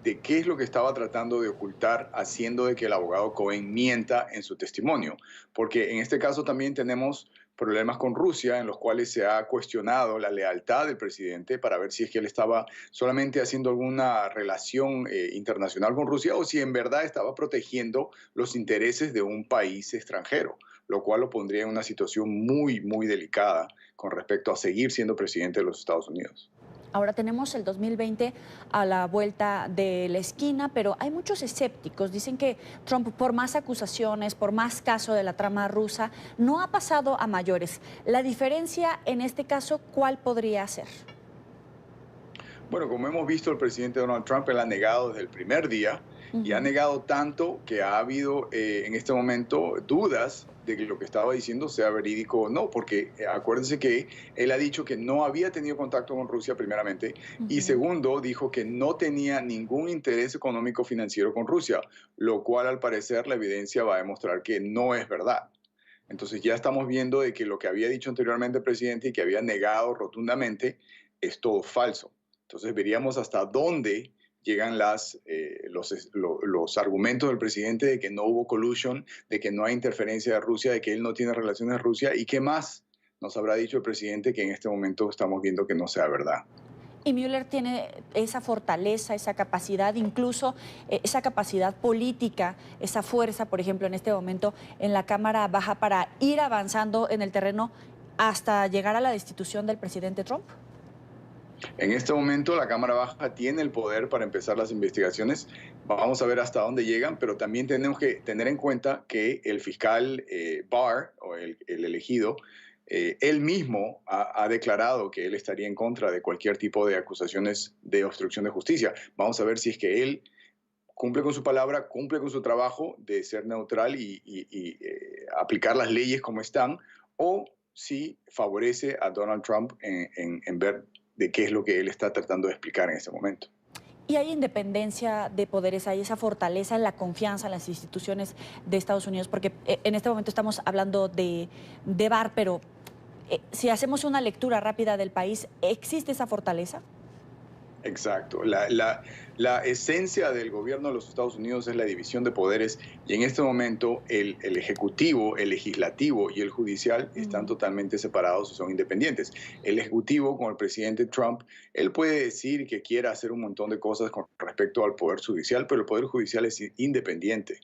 V: de qué es lo que estaba tratando de ocultar, haciendo de que el abogado Cohen mienta en su testimonio, porque en este caso también tenemos problemas con Rusia en los cuales se ha cuestionado la lealtad del presidente para ver si es que él estaba solamente haciendo alguna relación internacional con Rusia o si en verdad estaba protegiendo los intereses de un país extranjero, lo cual lo pondría en una situación muy, muy delicada con respecto a seguir siendo presidente de los Estados Unidos.
B: Ahora tenemos el 2020 a la vuelta de la esquina, pero hay muchos escépticos. Dicen que Trump, por más acusaciones, por más caso de la trama rusa, no ha pasado a mayores. La diferencia en este caso, ¿cuál podría ser?
V: Bueno, como hemos visto, el presidente Donald Trump él ha negado desde el primer día y ha negado tanto que ha habido en este momento dudas de que lo que estaba diciendo sea verídico o no, porque acuérdense que él ha dicho que no había tenido contacto con Rusia primeramente y segundo dijo que no tenía ningún interés económico financiero con Rusia, lo cual al parecer la evidencia va a demostrar que no es verdad. Entonces ya estamos viendo de que lo que había dicho anteriormente el presidente y que había negado rotundamente es todo falso. Entonces veríamos hasta dónde llegan los argumentos del presidente de que no hubo collusion, de que no hay interferencia de Rusia, de que él no tiene relaciones con Rusia y qué más nos habrá dicho el presidente que en este momento estamos viendo que no sea verdad.
B: Y Mueller tiene esa fortaleza, esa capacidad, incluso esa capacidad política, esa fuerza, por ejemplo, en este momento en la Cámara Baja para ir avanzando en el terreno hasta llegar a la destitución del presidente Trump.
V: En este momento la Cámara Baja tiene el poder para empezar las investigaciones. Vamos a ver hasta dónde llegan, pero también tenemos que tener en cuenta que el fiscal Barr, o el elegido, él mismo ha declarado que él estaría en contra de cualquier tipo de acusaciones de obstrucción de justicia. Vamos a ver si es que él cumple con su palabra, cumple con su trabajo de ser neutral y aplicar las leyes como están, o si favorece a Donald Trump en ver de qué es lo que él está tratando de explicar en este momento.
B: Y hay independencia de poderes, hay esa fortaleza en la confianza en las instituciones de Estados Unidos, porque en este momento estamos hablando de Barr, pero si hacemos una lectura rápida del país, ¿existe esa fortaleza?
V: Exacto. La esencia del gobierno de los Estados Unidos es la división de poderes y en este momento el ejecutivo, el legislativo y el judicial están totalmente separados y son independientes. El ejecutivo, con el presidente Trump, él puede decir que quiere hacer un montón de cosas con respecto al poder judicial, pero el poder judicial es independiente.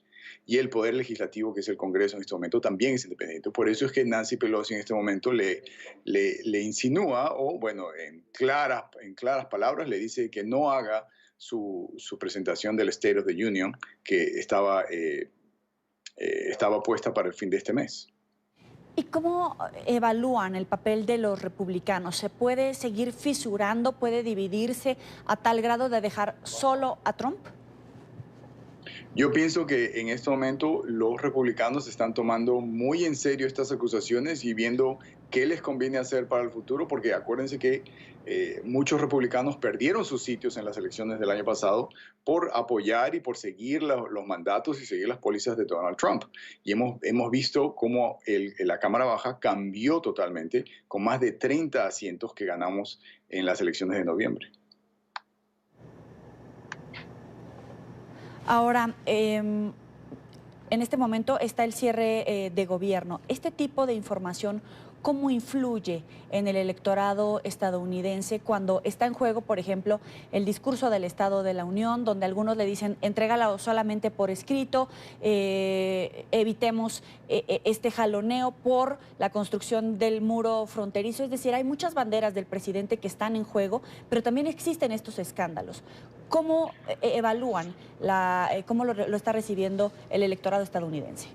V: Y el poder legislativo, que es el Congreso en este momento, también es independiente. Por eso es que Nancy Pelosi en este momento le insinúa, o bueno, en claras palabras, le dice que no haga su presentación del State of the Union, que estaba puesta para el fin de este mes.
B: ¿Y cómo evalúan el papel de los republicanos? ¿Se puede seguir fisurando, puede dividirse a tal grado de dejar solo a Trump?
V: Yo pienso que en este momento los republicanos están tomando muy en serio estas acusaciones y viendo qué les conviene hacer para el futuro, porque acuérdense que muchos republicanos perdieron sus sitios en las elecciones del año pasado por apoyar y por seguir los mandatos y seguir las políticas de Donald Trump. Y hemos visto cómo la Cámara Baja cambió totalmente con más de 30 asientos que ganamos en las elecciones de noviembre.
B: Ahora, en este momento está el cierre de gobierno. Este tipo de información, ¿cómo influye en el electorado estadounidense cuando está en juego, por ejemplo, el discurso del Estado de la Unión, donde algunos le dicen, entrégala solamente por escrito, evitemos este jaloneo por la construcción del muro fronterizo? Es decir, hay muchas banderas del presidente que están en juego, pero también existen estos escándalos. ¿Cómo evalúan, cómo lo está recibiendo el electorado estadounidense?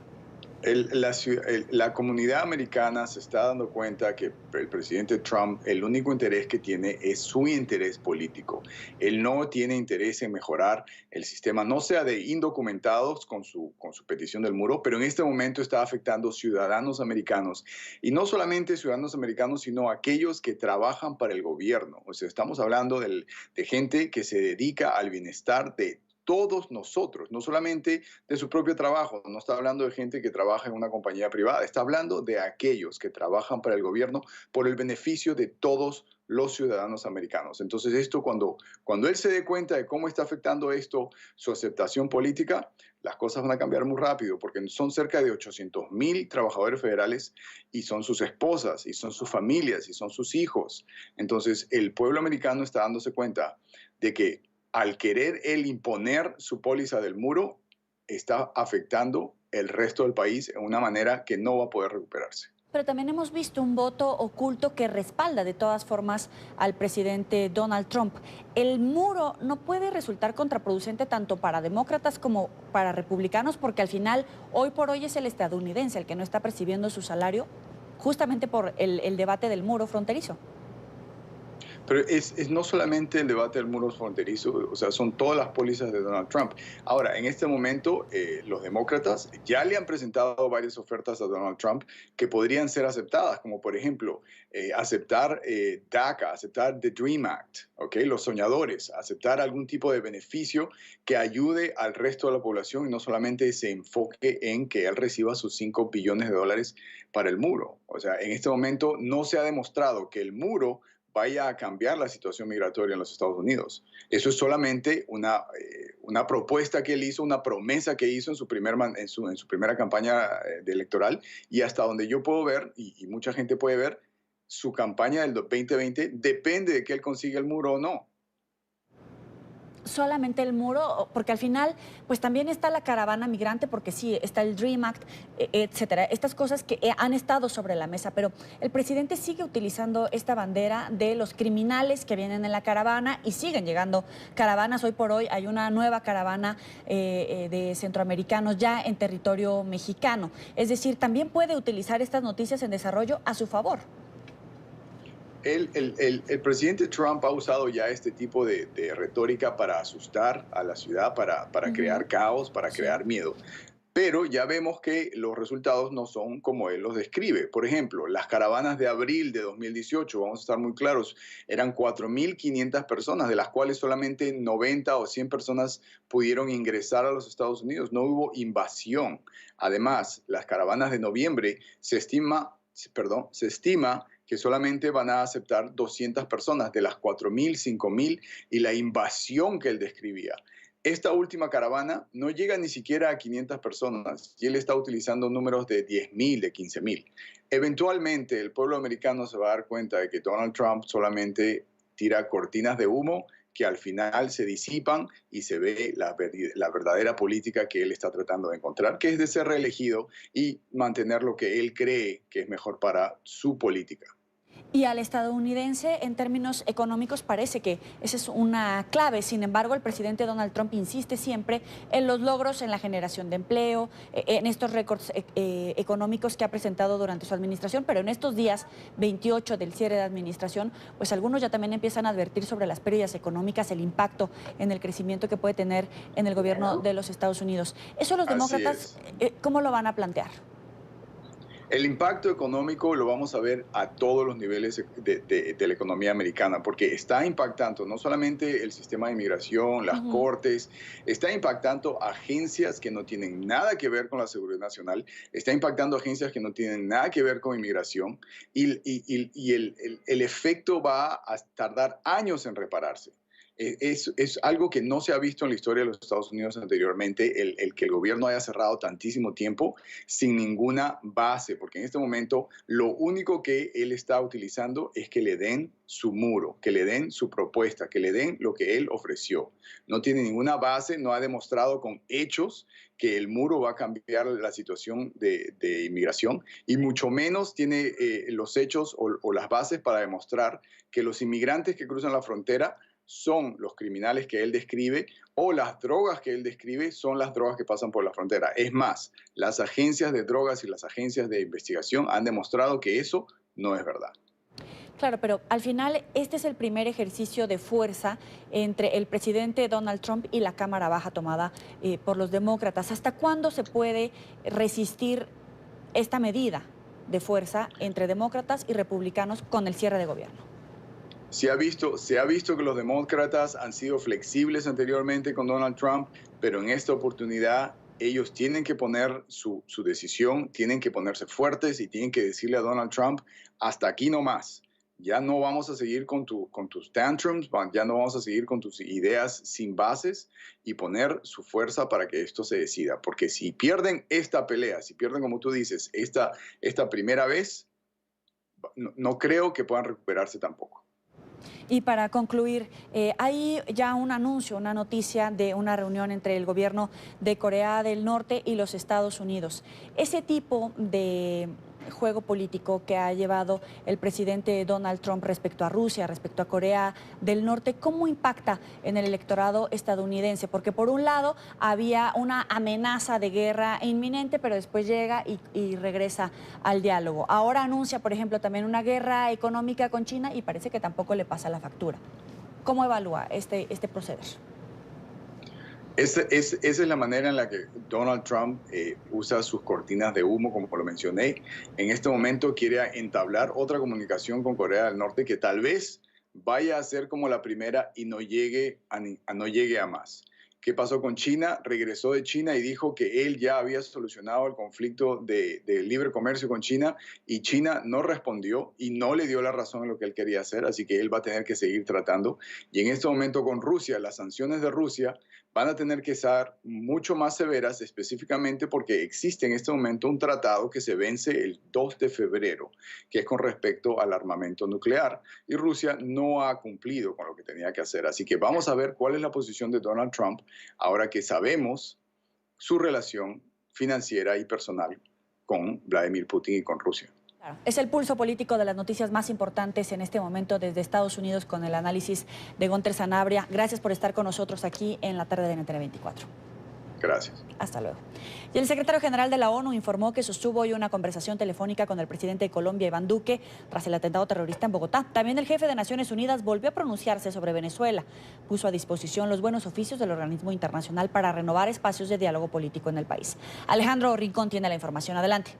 V: La comunidad americana se está dando cuenta que el presidente Trump, el único interés que tiene es su interés político. Él no tiene interés en mejorar el sistema, no sea de indocumentados con su petición del muro, pero en este momento está afectando ciudadanos americanos. Y no solamente ciudadanos americanos, sino aquellos que trabajan para el gobierno. O sea, estamos hablando de gente que se dedica al bienestar de todos nosotros, no solamente de su propio trabajo, no está hablando de gente que trabaja en una compañía privada, está hablando de aquellos que trabajan para el gobierno por el beneficio de todos los ciudadanos americanos. Entonces esto, cuando él se dé cuenta de cómo está afectando esto su aceptación política, las cosas van a cambiar muy rápido, porque son cerca de 800,000 trabajadores federales y son sus esposas, y son sus familias, y son sus hijos. Entonces el pueblo americano está dándose cuenta de que al querer él imponer su póliza del muro, está afectando el resto del país en una manera que no va a poder recuperarse.
B: Pero también hemos visto un voto oculto que respalda de todas formas al presidente Donald Trump. El muro no puede resultar contraproducente tanto para demócratas como para republicanos, porque al final, hoy por hoy, es el estadounidense el que no está percibiendo su salario justamente por el debate del muro fronterizo.
V: Pero es no solamente el debate del muro fronterizo, o sea, son todas las pólizas de Donald Trump. Ahora, en este momento, los demócratas ya le han presentado varias ofertas a Donald Trump que podrían ser aceptadas, como por ejemplo, aceptar DACA, aceptar The Dream Act, ¿okay? Los soñadores, aceptar algún tipo de beneficio que ayude al resto de la población y no solamente se enfoque en que él reciba sus $5 billones para el muro. O sea, en este momento no se ha demostrado que el muro vaya a cambiar la situación migratoria en los Estados Unidos. Eso es solamente una propuesta que él hizo, una promesa que hizo en su primera campaña electoral, y hasta donde yo puedo ver, y mucha gente puede ver, su campaña del 2020 depende de que él consiga el muro o no.
B: Solamente el muro, porque al final pues también está la caravana migrante, porque sí, está el Dream Act, etcétera, estas cosas que han estado sobre la mesa, pero el presidente sigue utilizando esta bandera de los criminales que vienen en la caravana y siguen llegando caravanas. Hoy por hoy hay una nueva caravana de centroamericanos ya en territorio mexicano, es decir, también puede utilizar estas noticias en desarrollo a su favor.
V: El presidente Trump ha usado ya este tipo de retórica para asustar a la ciudad, para crear caos, para crear miedo. Pero ya vemos que los resultados no son como él los describe. Por ejemplo, las caravanas de abril de 2018, vamos a estar muy claros, eran 4.500 personas, de las cuales solamente 90 o 100 personas pudieron ingresar a los Estados Unidos. No hubo invasión. Además, las caravanas de noviembre se estima que solamente van a aceptar 200 personas de las 4.000, 5.000 y la invasión que él describía. Esta última caravana no llega ni siquiera a 500 personas y él está utilizando números de 10.000, de 15.000. Eventualmente el pueblo americano se va a dar cuenta de que Donald Trump solamente tira cortinas de humo que al final se disipan y se ve la verdadera política que él está tratando de encontrar, que es de ser reelegido y mantener lo que él cree que es mejor para su política.
B: Y al estadounidense, en términos económicos, parece que esa es una clave. Sin embargo, el presidente Donald Trump insiste siempre en los logros en la generación de empleo, en estos récords económicos que ha presentado durante su administración, pero en estos días 28 del cierre de administración, pues algunos ya también empiezan a advertir sobre las pérdidas económicas, el impacto en el crecimiento que puede tener en el gobierno de los Estados Unidos. Eso los demócratas, ¿cómo lo van a plantear?
V: El impacto económico lo vamos a ver a todos los niveles de la economía americana, porque está impactando no solamente el sistema de inmigración, las cortes, está impactando agencias que no tienen nada que ver con la seguridad nacional, está impactando agencias que no tienen nada que ver con inmigración y el efecto va a tardar años en repararse. Es algo que no se ha visto en la historia de los Estados Unidos anteriormente, el que el gobierno haya cerrado tantísimo tiempo sin ninguna base, porque en este momento lo único que él está utilizando es que le den su muro, que le den su propuesta, que le den lo que él ofreció. No tiene ninguna base, no ha demostrado con hechos que el muro va a cambiar la situación de inmigración, y mucho menos tiene los hechos o las bases para demostrar que los inmigrantes que cruzan la frontera son los criminales que él describe, o las drogas que él describe son las drogas que pasan por la frontera. Es más, las agencias de drogas y las agencias de investigación han demostrado que eso no es verdad.
B: Claro, pero al final este es el primer ejercicio de fuerza entre el presidente Donald Trump y la Cámara Baja tomada por los demócratas. ¿Hasta cuándo se puede resistir esta medida de fuerza entre demócratas y republicanos con el cierre de gobierno?
V: Se ha visto que los demócratas han sido flexibles anteriormente con Donald Trump, pero en esta oportunidad ellos tienen que poner su decisión, tienen que ponerse fuertes y tienen que decirle a Donald Trump, hasta aquí no más. Ya no vamos a seguir con tus tantrums, ya no vamos a seguir con tus ideas sin bases, y poner su fuerza para que esto se decida. Porque si pierden esta pelea, si pierden, como tú dices, esta primera vez, no creo que puedan recuperarse tampoco.
B: Y para concluir, hay ya un anuncio, una noticia de una reunión entre el gobierno de Corea del Norte y los Estados Unidos. Ese tipo de juego político que ha llevado el presidente Donald Trump respecto a Rusia, respecto a Corea del Norte, ¿cómo impacta en el electorado estadounidense? Porque por un lado había una amenaza de guerra inminente, pero después llega y regresa al diálogo. Ahora anuncia, por ejemplo, también una guerra económica con China y parece que tampoco le pasa la factura. ¿Cómo evalúa este proceder?
V: Esa es la manera en la que Donald Trump usa sus cortinas de humo, como lo mencioné. En este momento quiere entablar otra comunicación con Corea del Norte que tal vez vaya a ser como la primera y no llegue a más. ¿Qué pasó con China? Regresó de China y dijo que él ya había solucionado el conflicto de libre comercio con China, y China no respondió y no le dio la razón en lo que él quería hacer, así que él va a tener que seguir tratando. Y en este momento con Rusia, las sanciones de Rusia van a tener que ser mucho más severas, específicamente porque existe en este momento un tratado que se vence el 2 de febrero, que es con respecto al armamento nuclear, y Rusia no ha cumplido con lo que tenía que hacer. Así que vamos a ver cuál es la posición de Donald Trump ahora que sabemos su relación financiera y personal con Vladimir Putin y con Rusia.
B: Es el pulso político de las noticias más importantes en este momento desde Estados Unidos, con el análisis de Gunter Sanabria. Gracias por estar con nosotros aquí en la tarde de NTN 24.
V: Gracias.
B: Hasta luego. Y el secretario general de la ONU informó que sostuvo hoy una conversación telefónica con el presidente de Colombia, Iván Duque, tras el atentado terrorista en Bogotá. También el jefe de Naciones Unidas volvió a pronunciarse sobre Venezuela. Puso a disposición los buenos oficios del organismo internacional para renovar espacios de diálogo político en el país. Alejandro Rincón tiene la información. Adelante.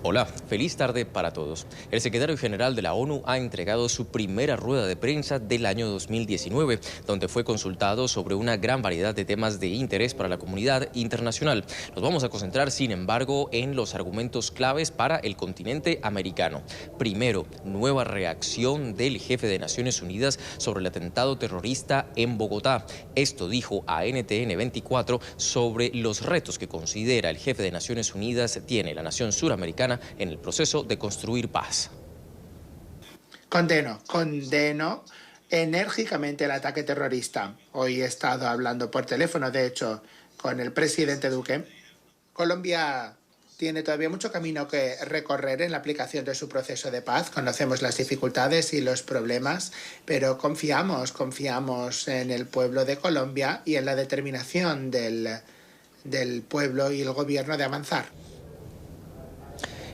D: Hola, feliz tarde para todos. El secretario general de la ONU ha entregado su primera rueda de prensa del año 2019, donde fue consultado sobre una gran variedad de temas de interés para la comunidad internacional. Nos vamos a concentrar, sin embargo, en los argumentos claves para el continente americano. Primero, nueva reacción del jefe de Naciones Unidas sobre el atentado terrorista en Bogotá. Esto dijo a NTN 24 sobre los retos que considera el jefe de Naciones Unidas tiene la nación suramericana en el proceso de construir paz.
F: Condeno enérgicamente el ataque terrorista. Hoy he estado hablando por teléfono, de hecho, con el presidente Duque. Colombia tiene todavía mucho camino que recorrer en la aplicación de su proceso de paz. Conocemos las dificultades y los problemas, pero confiamos en el pueblo de Colombia y en la determinación del pueblo y el gobierno de avanzar.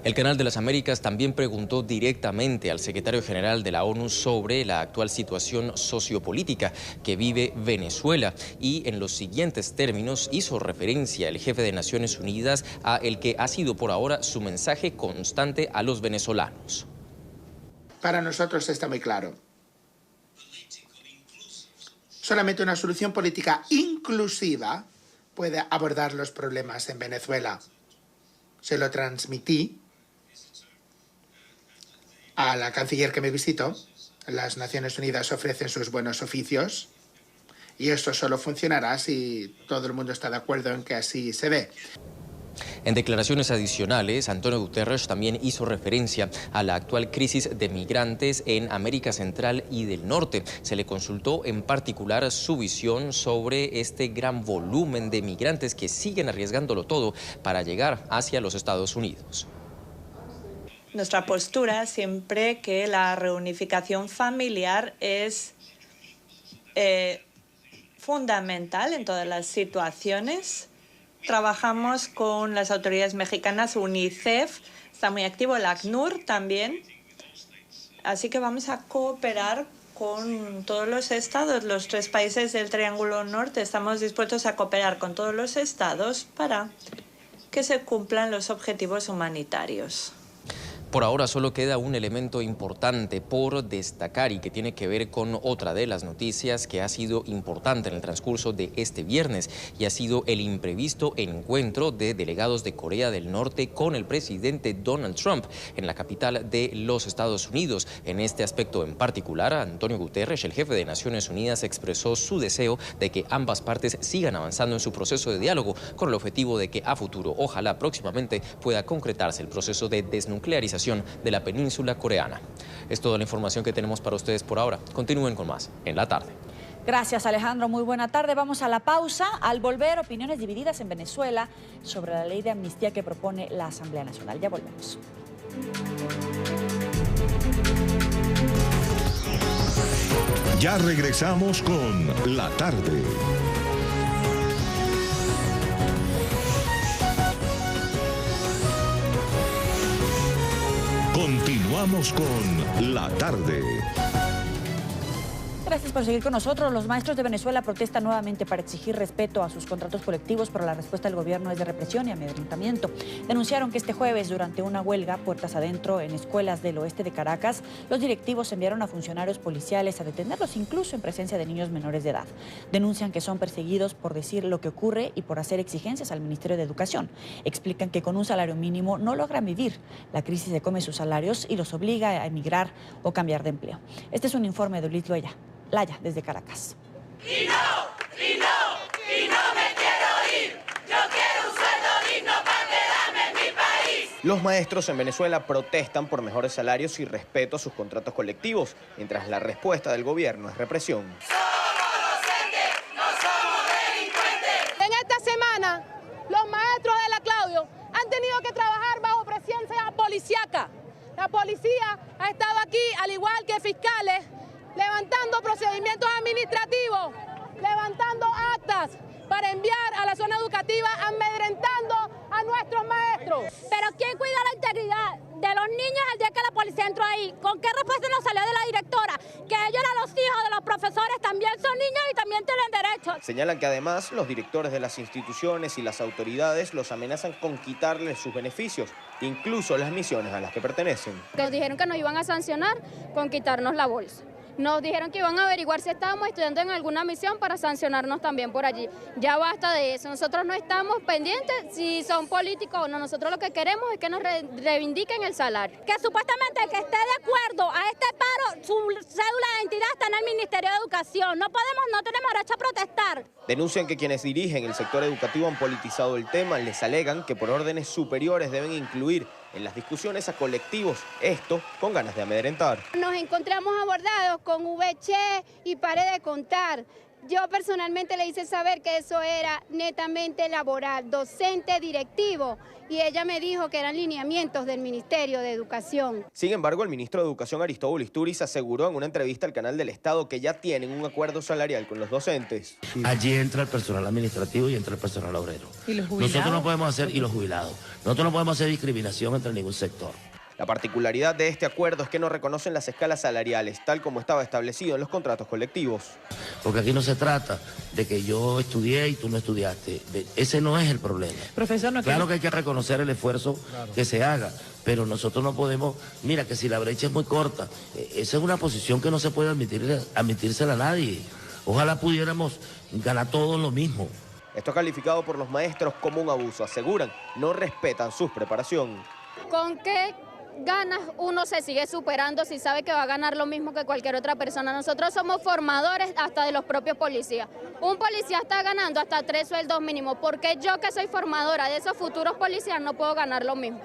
D: El Canal de las Américas también preguntó directamente al secretario general de la ONU sobre la actual situación sociopolítica que vive Venezuela, y en los siguientes términos hizo referencia el jefe de Naciones Unidas a el que ha sido por ahora su mensaje constante a los venezolanos.
F: Para nosotros está muy claro. Solamente una solución política inclusiva puede abordar los problemas en Venezuela. Se lo transmití a la canciller que me visitó Las Naciones Unidas ofrecen sus buenos oficios y esto solo funcionará si todo el mundo está de acuerdo en que así se dé.
D: En declaraciones adicionales, Antonio Guterres también hizo referencia a la actual crisis de migrantes en América Central y del Norte. Se le consultó en particular su visión sobre este gran volumen de migrantes que siguen arriesgándolo todo para llegar hacia los Estados Unidos.
E: Nuestra postura siempre que la reunificación familiar es fundamental en todas las situaciones. Trabajamos con las autoridades mexicanas, UNICEF, está muy activo, el ACNUR también. Así que vamos a cooperar con todos los estados, los 3 países del Triángulo Norte. Estamos dispuestos a cooperar con todos los estados para que se cumplan los objetivos humanitarios.
D: Por ahora solo queda un elemento importante por destacar y que tiene que ver con otra de las noticias que ha sido importante en el transcurso de este viernes y ha sido el imprevisto encuentro de delegados de Corea del Norte con el presidente Donald Trump en la capital de los Estados Unidos. En este aspecto en particular, Antonio Guterres, el jefe de Naciones Unidas, expresó su deseo de que ambas partes sigan avanzando en su proceso de diálogo con el objetivo de que a futuro, ojalá próximamente, pueda concretarse el proceso de desnuclearización de la península coreana. Es toda la información que tenemos para ustedes por ahora. Continúen con más en la tarde.
B: Gracias, Alejandro. Muy buena tarde. Vamos a la pausa. Al volver, opiniones divididas en Venezuela sobre la ley de amnistía que propone la Asamblea Nacional. Ya volvemos.
A: Ya regresamos con La Tarde. Continuamos con La Tarde.
B: Gracias por seguir con nosotros. Los maestros de Venezuela protestan nuevamente para exigir respeto a sus contratos colectivos, pero la respuesta del gobierno es de represión y amedrentamiento. Denunciaron que este jueves, durante una huelga puertas adentro en escuelas del oeste de Caracas, los directivos enviaron a funcionarios policiales a detenerlos, incluso en presencia de niños menores de edad. Denuncian que son perseguidos por decir lo que ocurre y por hacer exigencias al Ministerio de Educación. Explican que con un salario mínimo no logran vivir. La crisis se come sus salarios y los obliga a emigrar o cambiar de empleo. Este es un informe de Ulis Laya, desde Caracas.
G: Y no me quiero ir. Yo quiero un sueldo digno para quedarme en mi país.
W: Los maestros en Venezuela protestan por mejores salarios y respeto a sus contratos colectivos, mientras la respuesta del gobierno es represión.
G: Somos docentes, no somos delincuentes.
X: En esta semana, los maestros de la Claudio han tenido que trabajar bajo presencia policíaca. La policía ha estado aquí, al igual que fiscales, levantando procedimientos administrativos, levantando actas para enviar a la zona educativa, amedrentando a nuestros maestros.
Y: Pero ¿quién cuida la integridad de los niños el día que la policía entró ahí? ¿Con qué respuesta nos salió de la directora? Que ellos eran los hijos de los profesores, también son niños y también tienen derechos.
W: Señalan que además los directores de las instituciones y las autoridades los amenazan con quitarles sus beneficios, incluso las misiones a las que pertenecen.
Y: Nos dijeron que nos iban a sancionar con quitarnos la bolsa. Nos dijeron que iban a averiguar si estábamos estudiando en alguna misión para sancionarnos también por allí. Ya basta de eso. Nosotros no estamos pendientes si son políticos o no. Nosotros lo que queremos es que nos reivindiquen el salario. Que supuestamente el que esté de acuerdo a este paro, su cédula de identidad está en el Ministerio de Educación. No tenemos derecho a protestar.
W: Denuncian que quienes dirigen el sector educativo han politizado el tema. Les alegan que por órdenes superiores deben incluir en las discusiones a colectivos, esto con ganas de amedrentar.
Y: Nos encontramos abordados con VC y pare de contar. Yo personalmente le hice saber que eso era netamente laboral, docente, directivo, y ella me dijo que eran lineamientos del Ministerio de Educación.
W: Sin embargo, el ministro de Educación, Aristóbulo Isturiz, aseguró en una entrevista al canal del Estado que ya tienen un acuerdo salarial con los docentes.
Z: Allí entra el personal administrativo y entra el personal obrero. ¿Y los jubilados? Nosotros no podemos hacer, y los jubilados, nosotros no podemos hacer discriminación entre ningún sector.
W: La particularidad de este acuerdo es que no reconocen las escalas salariales, tal como estaba establecido en los contratos colectivos.
Z: Porque aquí no se trata de que yo estudié y tú no estudiaste. Ese no es el problema.
B: Profesor, no
Z: claro que hay que reconocer el esfuerzo que se haga, pero nosotros no podemos... Mira, que si la brecha es muy corta, esa es una posición que no se puede admitírsela a nadie. Ojalá pudiéramos ganar todos lo mismo.
W: Esto es calificado por los maestros como un abuso. Aseguran, no respetan su preparación.
Y: ¿Con qué ganas, uno se sigue superando si sabe que va a ganar lo mismo que cualquier otra persona. Nosotros somos formadores hasta de los propios policías. Un policía está ganando hasta 3 sueldos mínimos. ¿Por qué yo, que soy formadora de esos futuros policías, no puedo ganar lo mismo?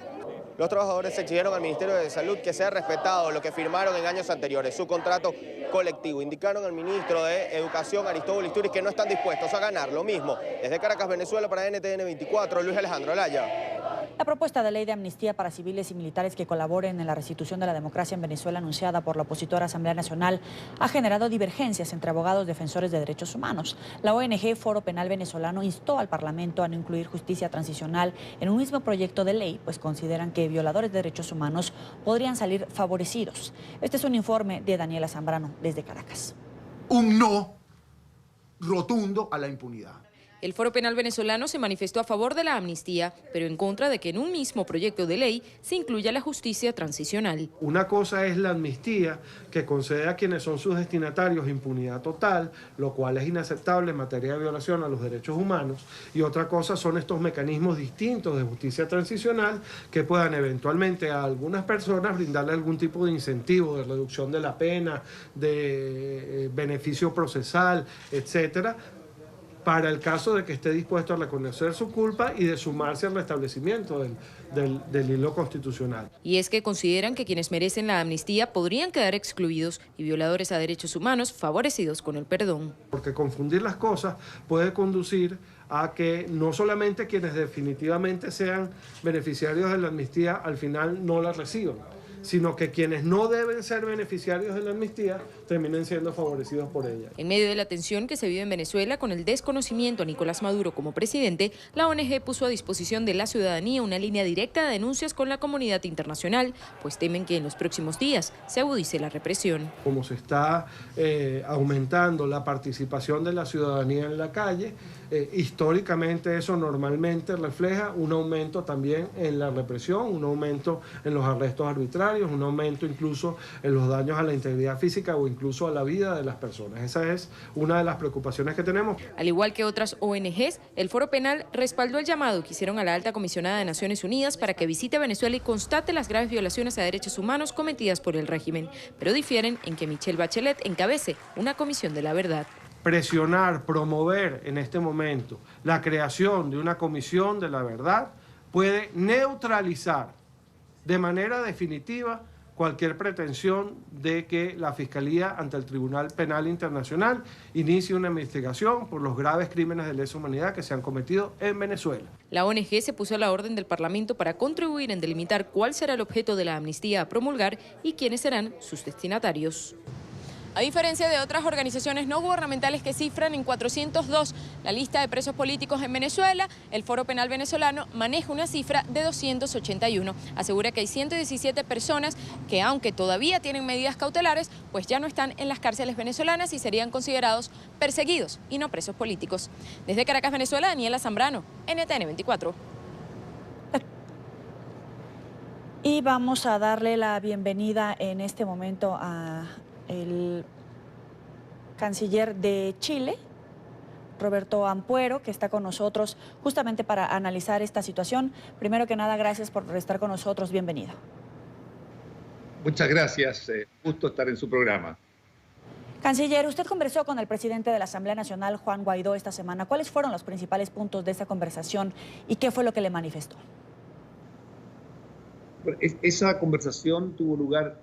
W: Los trabajadores exigieron al Ministerio de Salud que sea respetado lo que firmaron en años anteriores, su contrato colectivo. Indicaron al ministro de Educación, Aristóbulo Istúriz, que no están dispuestos a ganar lo mismo. Desde Caracas, Venezuela, para NTN 24, Luis Alejandro Laya.
B: La propuesta de ley de amnistía para civiles y militares que colaboren en la restitución de la democracia en Venezuela, anunciada por la opositora Asamblea Nacional, ha generado divergencias entre abogados defensores de derechos humanos. La ONG Foro Penal Venezolano instó al Parlamento a no incluir justicia transicional en un mismo proyecto de ley, pues consideran que violadores de derechos humanos podrían salir favorecidos. Este es un informe de Daniela Zambrano desde Caracas.
C: Un no rotundo a la impunidad.
H: El Foro Penal Venezolano se manifestó a favor de la amnistía, pero en contra de que en un mismo proyecto de ley se incluya la justicia transicional.
I: Una cosa es la amnistía, que concede a quienes son sus destinatarios impunidad total, lo cual es inaceptable en materia de violación a los derechos humanos, y otra cosa son estos mecanismos distintos de justicia transicional que puedan eventualmente a algunas personas brindarle algún tipo de incentivo, de reducción de la pena, de beneficio procesal, etcétera, para el caso de que esté dispuesto a reconocer su culpa y de sumarse al restablecimiento del hilo constitucional.
H: Y es que consideran que quienes merecen la amnistía podrían quedar excluidos y violadores a derechos humanos favorecidos con el perdón.
I: Porque confundir las cosas puede conducir a que no solamente quienes definitivamente sean beneficiarios de la amnistía al final no la reciban, sino que quienes no deben ser beneficiarios de la amnistía terminen siendo favorecidos por ella.
H: En medio de la tensión que se vive en Venezuela con el desconocimiento a Nicolás Maduro como presidente, la ONG puso a disposición de la ciudadanía una línea directa de denuncias con la comunidad internacional, pues temen que en los próximos días se agudice la represión.
I: Como se está aumentando la participación de la ciudadanía en la calle, históricamente eso normalmente refleja un aumento también en la represión, un aumento en los arrestos arbitrarios, un aumento incluso en los daños a la integridad física o incluso a la vida de las personas. Esa es una de las preocupaciones que tenemos.
H: Al igual que otras ONGs, el Foro Penal respaldó el llamado que hicieron a la Alta Comisionada de Naciones Unidas para que visite Venezuela y constate las graves violaciones a derechos humanos cometidas por el régimen, pero difieren en que Michelle Bachelet encabece una comisión de la verdad.
I: Presionar, promover en este momento la creación de una comisión de la verdad puede neutralizar de manera definitiva cualquier pretensión de que la Fiscalía ante el Tribunal Penal Internacional inicie una investigación por los graves crímenes de lesa humanidad que se han cometido en Venezuela.
H: La ONG se puso a la orden del Parlamento para contribuir en delimitar cuál será el objeto de la amnistía a promulgar y quiénes serán sus destinatarios. A diferencia de otras organizaciones no gubernamentales que cifran en 402 la lista de presos políticos en Venezuela, el Foro Penal Venezolano maneja una cifra de 281. Asegura que hay 117 personas que, aunque todavía tienen medidas cautelares, pues ya no están en las cárceles venezolanas y serían considerados perseguidos y no presos políticos. Desde Caracas, Venezuela, Daniela Zambrano, NTN 24.
B: Y vamos a darle la bienvenida en este momento a el canciller de Chile, Roberto Ampuero, que está con nosotros justamente para analizar esta situación. Primero que nada, gracias por estar con nosotros. Bienvenido.
J: Muchas gracias. Gusto estar en su programa.
B: Canciller, usted conversó con el presidente de la Asamblea Nacional, Juan Guaidó, esta semana. ¿Cuáles fueron los principales puntos de esa conversación y qué fue lo que le manifestó?
J: Esa conversación tuvo lugar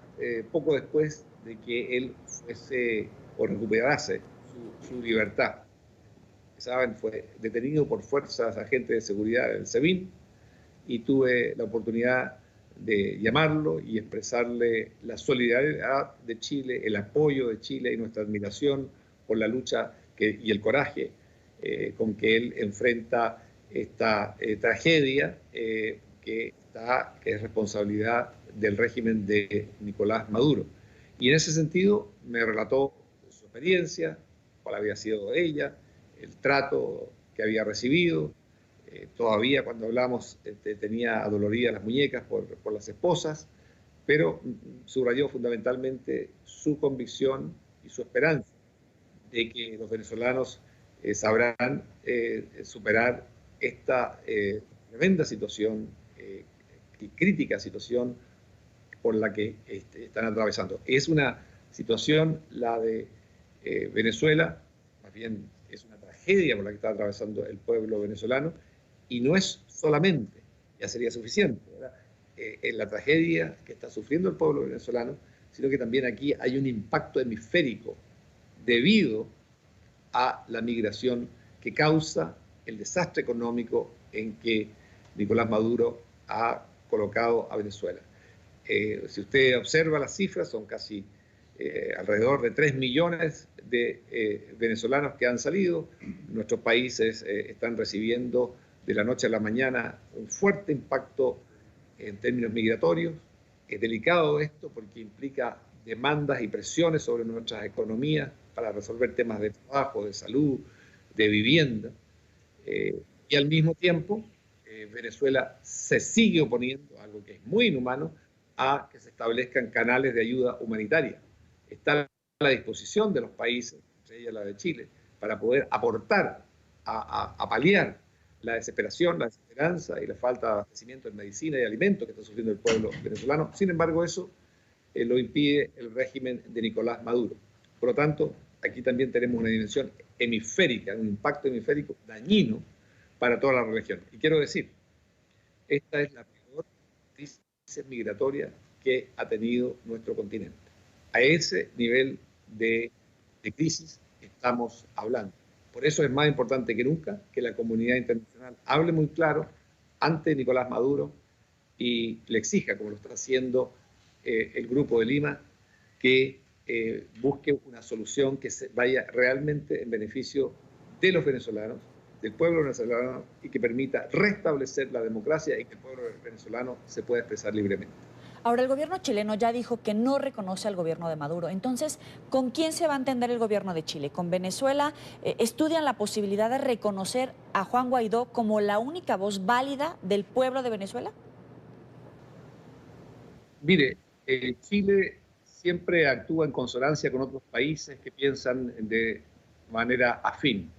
J: poco después de que él fuese o recuperase su libertad. Saben, fue detenido por fuerzas agentes de seguridad del SEBIN y tuve la oportunidad de llamarlo y expresarle la solidaridad de Chile, el apoyo de Chile y nuestra admiración por la lucha y el coraje con que él enfrenta esta tragedia que es responsabilidad del régimen de Nicolás Maduro. Y en ese sentido me relató su experiencia, cuál había sido ella, el trato que había recibido. Todavía cuando hablamos tenía adoloridas las muñecas por las esposas, pero subrayó fundamentalmente su convicción y su esperanza de que los venezolanos sabrán superar esta tremenda situación y crítica situación por la que están atravesando. Es una situación, la de Venezuela, más bien es una tragedia por la que está atravesando el pueblo venezolano, y no es solamente, ya sería suficiente, ¿verdad? En la tragedia que está sufriendo el pueblo venezolano, sino que también aquí hay un impacto hemisférico debido a la migración que causa el desastre económico en que Nicolás Maduro ha colocado a Venezuela. Si usted observa las cifras, son casi alrededor de 3 millones de venezolanos que han salido. Nuestros países están recibiendo de la noche a la mañana un fuerte impacto en términos migratorios. Es delicado esto porque implica demandas y presiones sobre nuestras economías para resolver temas de trabajo, de salud, de vivienda. Y al mismo tiempo, Venezuela se sigue oponiendo, algo que es muy inhumano, a que se establezcan canales de ayuda humanitaria. Está a la disposición de los países, entre ellas la de Chile, para poder aportar a paliar la desesperación, la desesperanza y la falta de abastecimiento de medicina y alimentos que está sufriendo el pueblo venezolano. Sin embargo, eso lo impide el régimen de Nicolás Maduro. Por lo tanto, aquí también tenemos una dimensión hemisférica, un impacto hemisférico dañino para toda la región. Y quiero decir, esta es la peor crisis migratoria que ha tenido nuestro continente. A ese nivel de crisis estamos hablando. Por eso es más importante que nunca que la comunidad internacional hable muy claro ante Nicolás Maduro y le exija, como lo está haciendo el Grupo de Lima, que busque una solución que vaya realmente en beneficio de los venezolanos, del pueblo venezolano, y que permita restablecer la democracia y que el pueblo venezolano se pueda expresar libremente.
B: Ahora, el gobierno chileno ya dijo que no reconoce al gobierno de Maduro. Entonces, ¿con quién se va a entender el gobierno de Chile? ¿Con Venezuela? ¿Estudian la posibilidad de reconocer a Juan Guaidó como la única voz válida del pueblo de Venezuela?
J: Mire, Chile siempre actúa en consonancia con otros países que piensan de manera afín.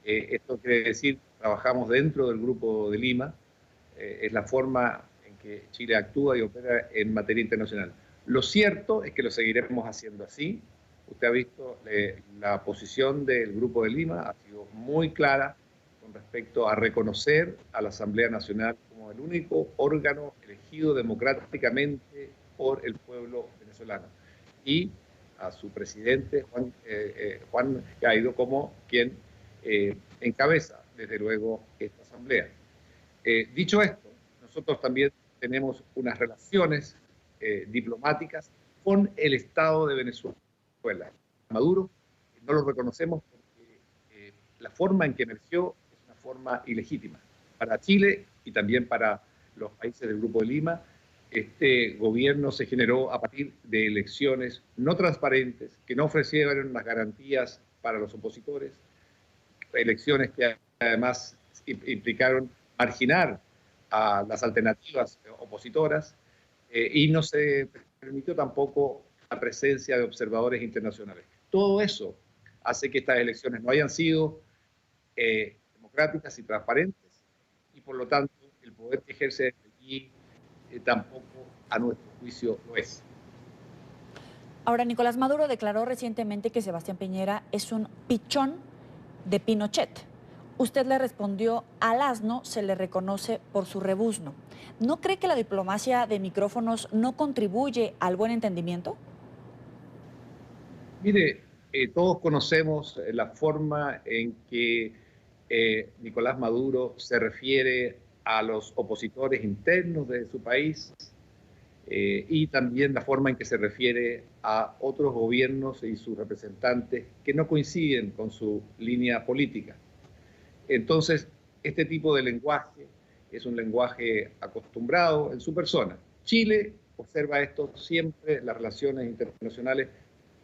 J: Esto quiere decir, trabajamos dentro del Grupo de Lima, es la forma que Chile actúa y opera en materia internacional. Lo cierto es que lo seguiremos haciendo así. Usted ha visto la posición del Grupo de Lima, ha sido muy clara con respecto a reconocer a la Asamblea Nacional como el único órgano elegido democráticamente por el pueblo venezolano, y a su presidente, Juan Guaidó, como quien encabeza, desde luego, esta Asamblea. Dicho esto, nosotros también tenemos unas relaciones diplomáticas con el Estado de Venezuela. Maduro no lo reconocemos porque la forma en que emergió es una forma ilegítima. Para Chile y también para los países del Grupo de Lima, este gobierno se generó a partir de elecciones no transparentes, que no ofrecieron las garantías para los opositores, elecciones que además implicaron marginar a las alternativas opositoras, y no se permitió tampoco la presencia de observadores internacionales. Todo eso hace que estas elecciones no hayan sido democráticas y transparentes, y por lo tanto el poder que ejerce allí tampoco a nuestro juicio lo es.
B: Ahora, Nicolás Maduro declaró recientemente que Sebastián Piñera es un pichón de Pinochet. Usted le respondió: al asno se le reconoce por su rebuzno. ¿No cree que la diplomacia de micrófonos no contribuye al buen entendimiento?
J: Mire, todos conocemos la forma en que Nicolás Maduro se refiere a los opositores internos de su país, y también la forma en que se refiere a otros gobiernos y sus representantes que no coinciden con su línea política. Entonces, este tipo de lenguaje es un lenguaje acostumbrado en su persona. Chile observa esto siempre, las relaciones internacionales,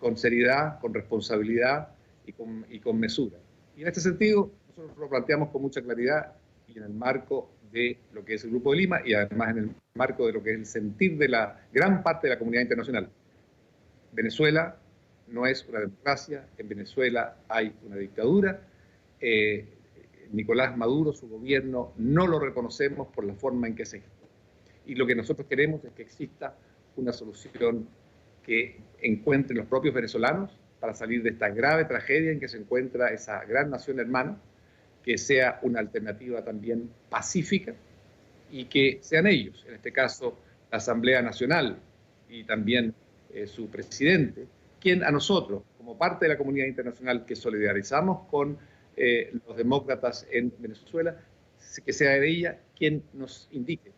J: con seriedad, con responsabilidad y con mesura. Y en este sentido, nosotros lo planteamos con mucha claridad y en el marco de lo que es el Grupo de Lima, y además en el marco de lo que es el sentir de la gran parte de la comunidad internacional. Venezuela no es una democracia, en Venezuela hay una dictadura. Nicolás Maduro, su gobierno, no lo reconocemos por la forma en que se gestó. Y lo que nosotros queremos es que exista una solución que encuentren los propios venezolanos para salir de esta grave tragedia en que se encuentra esa gran nación hermana, que sea una alternativa también pacífica y que sean ellos, en este caso la Asamblea Nacional y también su presidente, quien a nosotros, como parte de la comunidad internacional que solidarizamos con los demócratas en Venezuela, que sea ella quien nos indique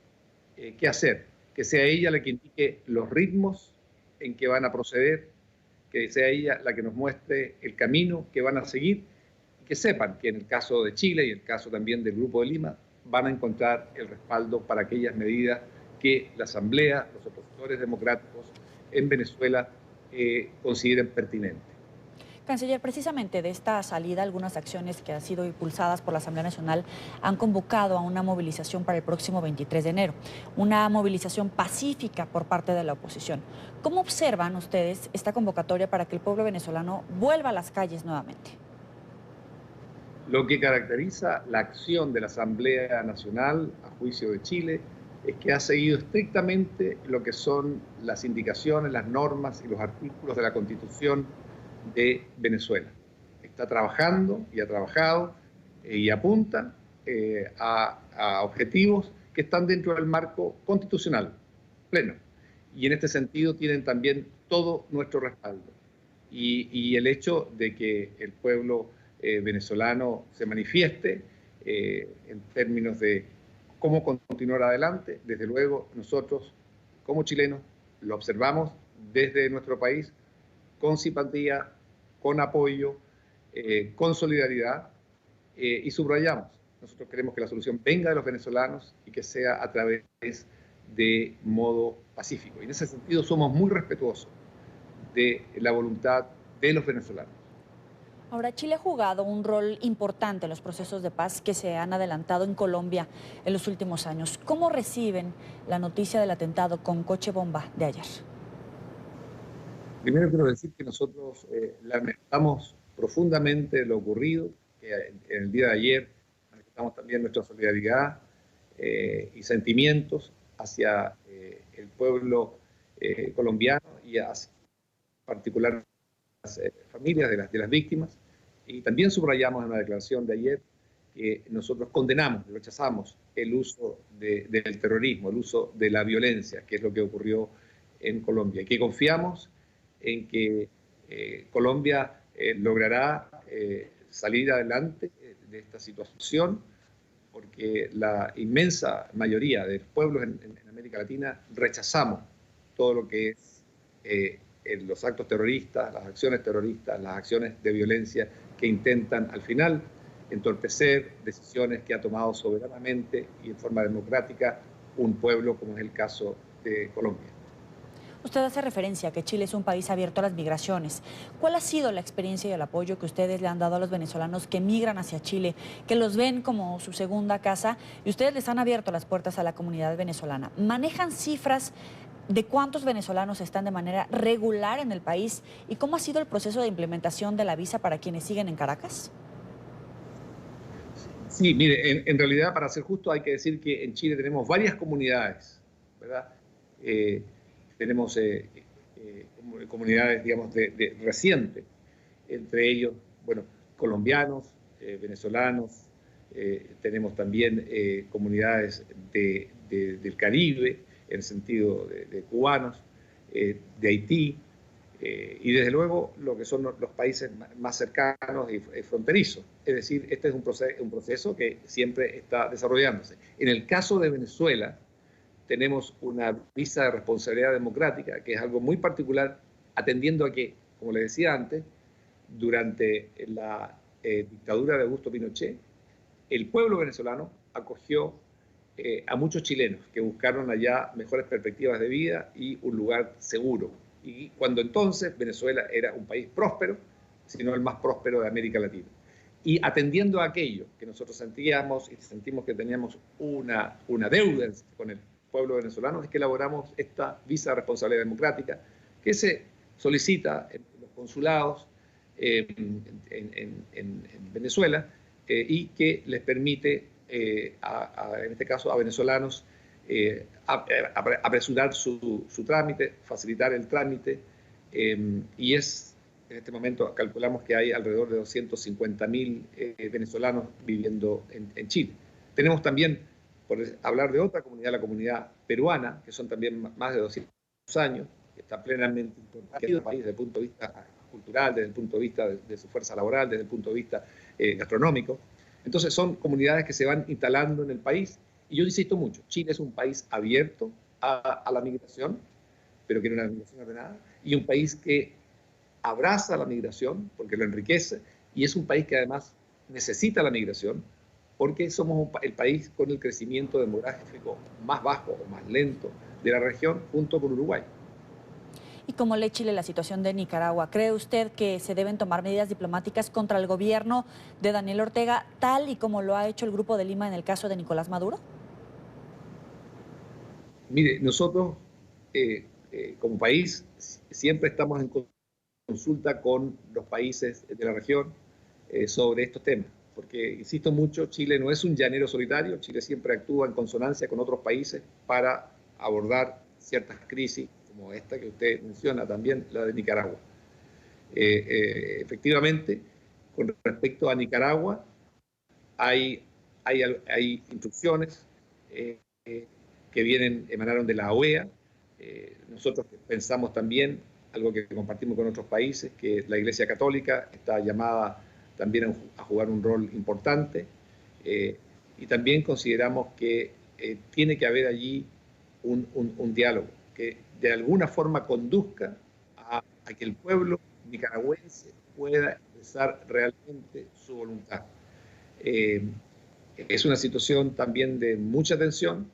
J: qué hacer, que sea ella la que indique los ritmos en que van a proceder, que sea ella la que nos muestre el camino que van a seguir, y que sepan que en el caso de Chile y en el caso también del Grupo de Lima van a encontrar el respaldo para aquellas medidas que la Asamblea, los opositores democráticos en Venezuela consideren pertinentes.
B: Canciller, precisamente de esta salida, algunas acciones que han sido impulsadas por la Asamblea Nacional han convocado a una movilización para el próximo 23 de enero, una movilización pacífica por parte de la oposición. ¿Cómo observan ustedes esta convocatoria para que el pueblo venezolano vuelva a las calles nuevamente?
J: Lo que caracteriza la acción de la Asamblea Nacional, a juicio de Chile, es que ha seguido estrictamente lo que son las indicaciones, las normas y los artículos de la Constitución de Venezuela. Está trabajando y ha trabajado y apunta a objetivos que están dentro del marco constitucional pleno. Y en este sentido tienen también todo nuestro respaldo. Y el hecho de que el pueblo venezolano se manifieste en términos de cómo continuar adelante, desde luego nosotros como chilenos lo observamos desde nuestro país con simpatía, con apoyo, con solidaridad y subrayamos. Nosotros queremos que la solución venga de los venezolanos y que sea a través de modo pacífico. Y en ese sentido somos muy respetuosos de la voluntad de los venezolanos.
B: Ahora, Chile ha jugado un rol importante en los procesos de paz que se han adelantado en Colombia en los últimos años. ¿Cómo reciben la noticia del atentado con coche bomba de ayer?
J: Primero quiero decir que nosotros lamentamos profundamente lo ocurrido, que en el día de ayer manifestamos también nuestra solidaridad y sentimientos hacia el pueblo colombiano y hacia particular las familias de las víctimas. Y también subrayamos en la declaración de ayer que nosotros condenamos, rechazamos el uso del terrorismo, el uso de la violencia, que es lo que ocurrió en Colombia, y que confiamos en que Colombia logrará salir adelante de esta situación, porque la inmensa mayoría de los pueblos en América Latina rechazamos todo lo que es los actos terroristas, las acciones de violencia que intentan al final entorpecer decisiones que ha tomado soberanamente y en forma democrática un pueblo como es el caso de Colombia.
B: Usted hace referencia a que Chile es un país abierto a las migraciones. ¿Cuál ha sido la experiencia y el apoyo que ustedes le han dado a los venezolanos que migran hacia Chile, que los ven como su segunda casa y ustedes les han abierto las puertas a la comunidad venezolana? ¿Manejan cifras de cuántos venezolanos están de manera regular en el país y cómo ha sido el proceso de implementación de la visa para quienes siguen en Caracas?
J: Sí, mire, en realidad, para ser justo, hay que decir que en Chile tenemos varias comunidades, ¿verdad? Tenemos comunidades, digamos, de reciente, entre ellos, bueno, colombianos, venezolanos, tenemos también comunidades del Caribe, en el sentido de cubanos, de Haití, y desde luego lo que son los países más cercanos y fronterizos. Es decir, este es un proceso que siempre está desarrollándose. En el caso de Venezuela, tenemos una visa de responsabilidad democrática, que es algo muy particular, atendiendo a que, como les decía antes, durante la dictadura de Augusto Pinochet, el pueblo venezolano acogió a muchos chilenos que buscaron allá mejores perspectivas de vida y un lugar seguro. Y cuando entonces Venezuela era un país próspero, sino el más próspero de América Latina. Y atendiendo a aquello que nosotros sentíamos y sentimos que teníamos una deuda con el pueblo venezolano, es que elaboramos esta visa de responsabilidad democrática que se solicita en los consulados en Venezuela y que les permite, en este caso, a venezolanos apresurar su trámite, facilitar el trámite, y en este momento calculamos que hay alrededor de 250.000 venezolanos viviendo en Chile. Tenemos también, por hablar de otra comunidad, la comunidad peruana, que son también más de 200 años, que está plenamente incorporada en el país desde el punto de vista cultural, desde el punto de vista de su fuerza laboral, desde el punto de vista gastronómico. Entonces son comunidades que se van instalando en el país, y yo insisto mucho, Chile es un país abierto a la migración, pero quiere una migración ordenada, y un país que abraza la migración porque lo enriquece, y es un país que además necesita la migración porque somos el país con el crecimiento demográfico más bajo o más lento de la región, junto con Uruguay.
B: ¿Y cómo lee Chile la situación de Nicaragua? ¿Cree usted que se deben tomar medidas diplomáticas contra el gobierno de Daniel Ortega, tal y como lo ha hecho el Grupo de Lima en el caso de Nicolás Maduro?
J: Mire, nosotros como país siempre estamos en consulta con los países de la región sobre estos temas, porque, insisto mucho, Chile no es un llanero solitario, Chile siempre actúa en consonancia con otros países para abordar ciertas crisis como esta que usted menciona, también la de Nicaragua. Efectivamente, con respecto a Nicaragua, hay instrucciones que emanaron de la OEA. Nosotros pensamos también, algo que compartimos con otros países, que la Iglesia Católica está llamada también a jugar un rol importante, y también consideramos que tiene que haber allí un diálogo que de alguna forma conduzca a que el pueblo nicaragüense pueda expresar realmente su voluntad. Es una situación también de mucha tensión.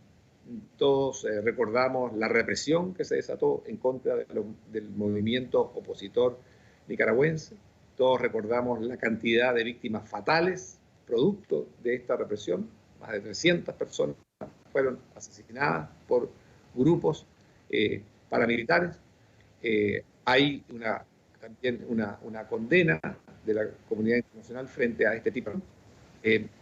J: Todos recordamos la represión que se desató en contra del movimiento opositor nicaragüense. Todos recordamos la cantidad de víctimas fatales producto de esta represión. Más de 300 personas fueron asesinadas por grupos paramilitares. Hay también una condena de la comunidad internacional frente a este tipo.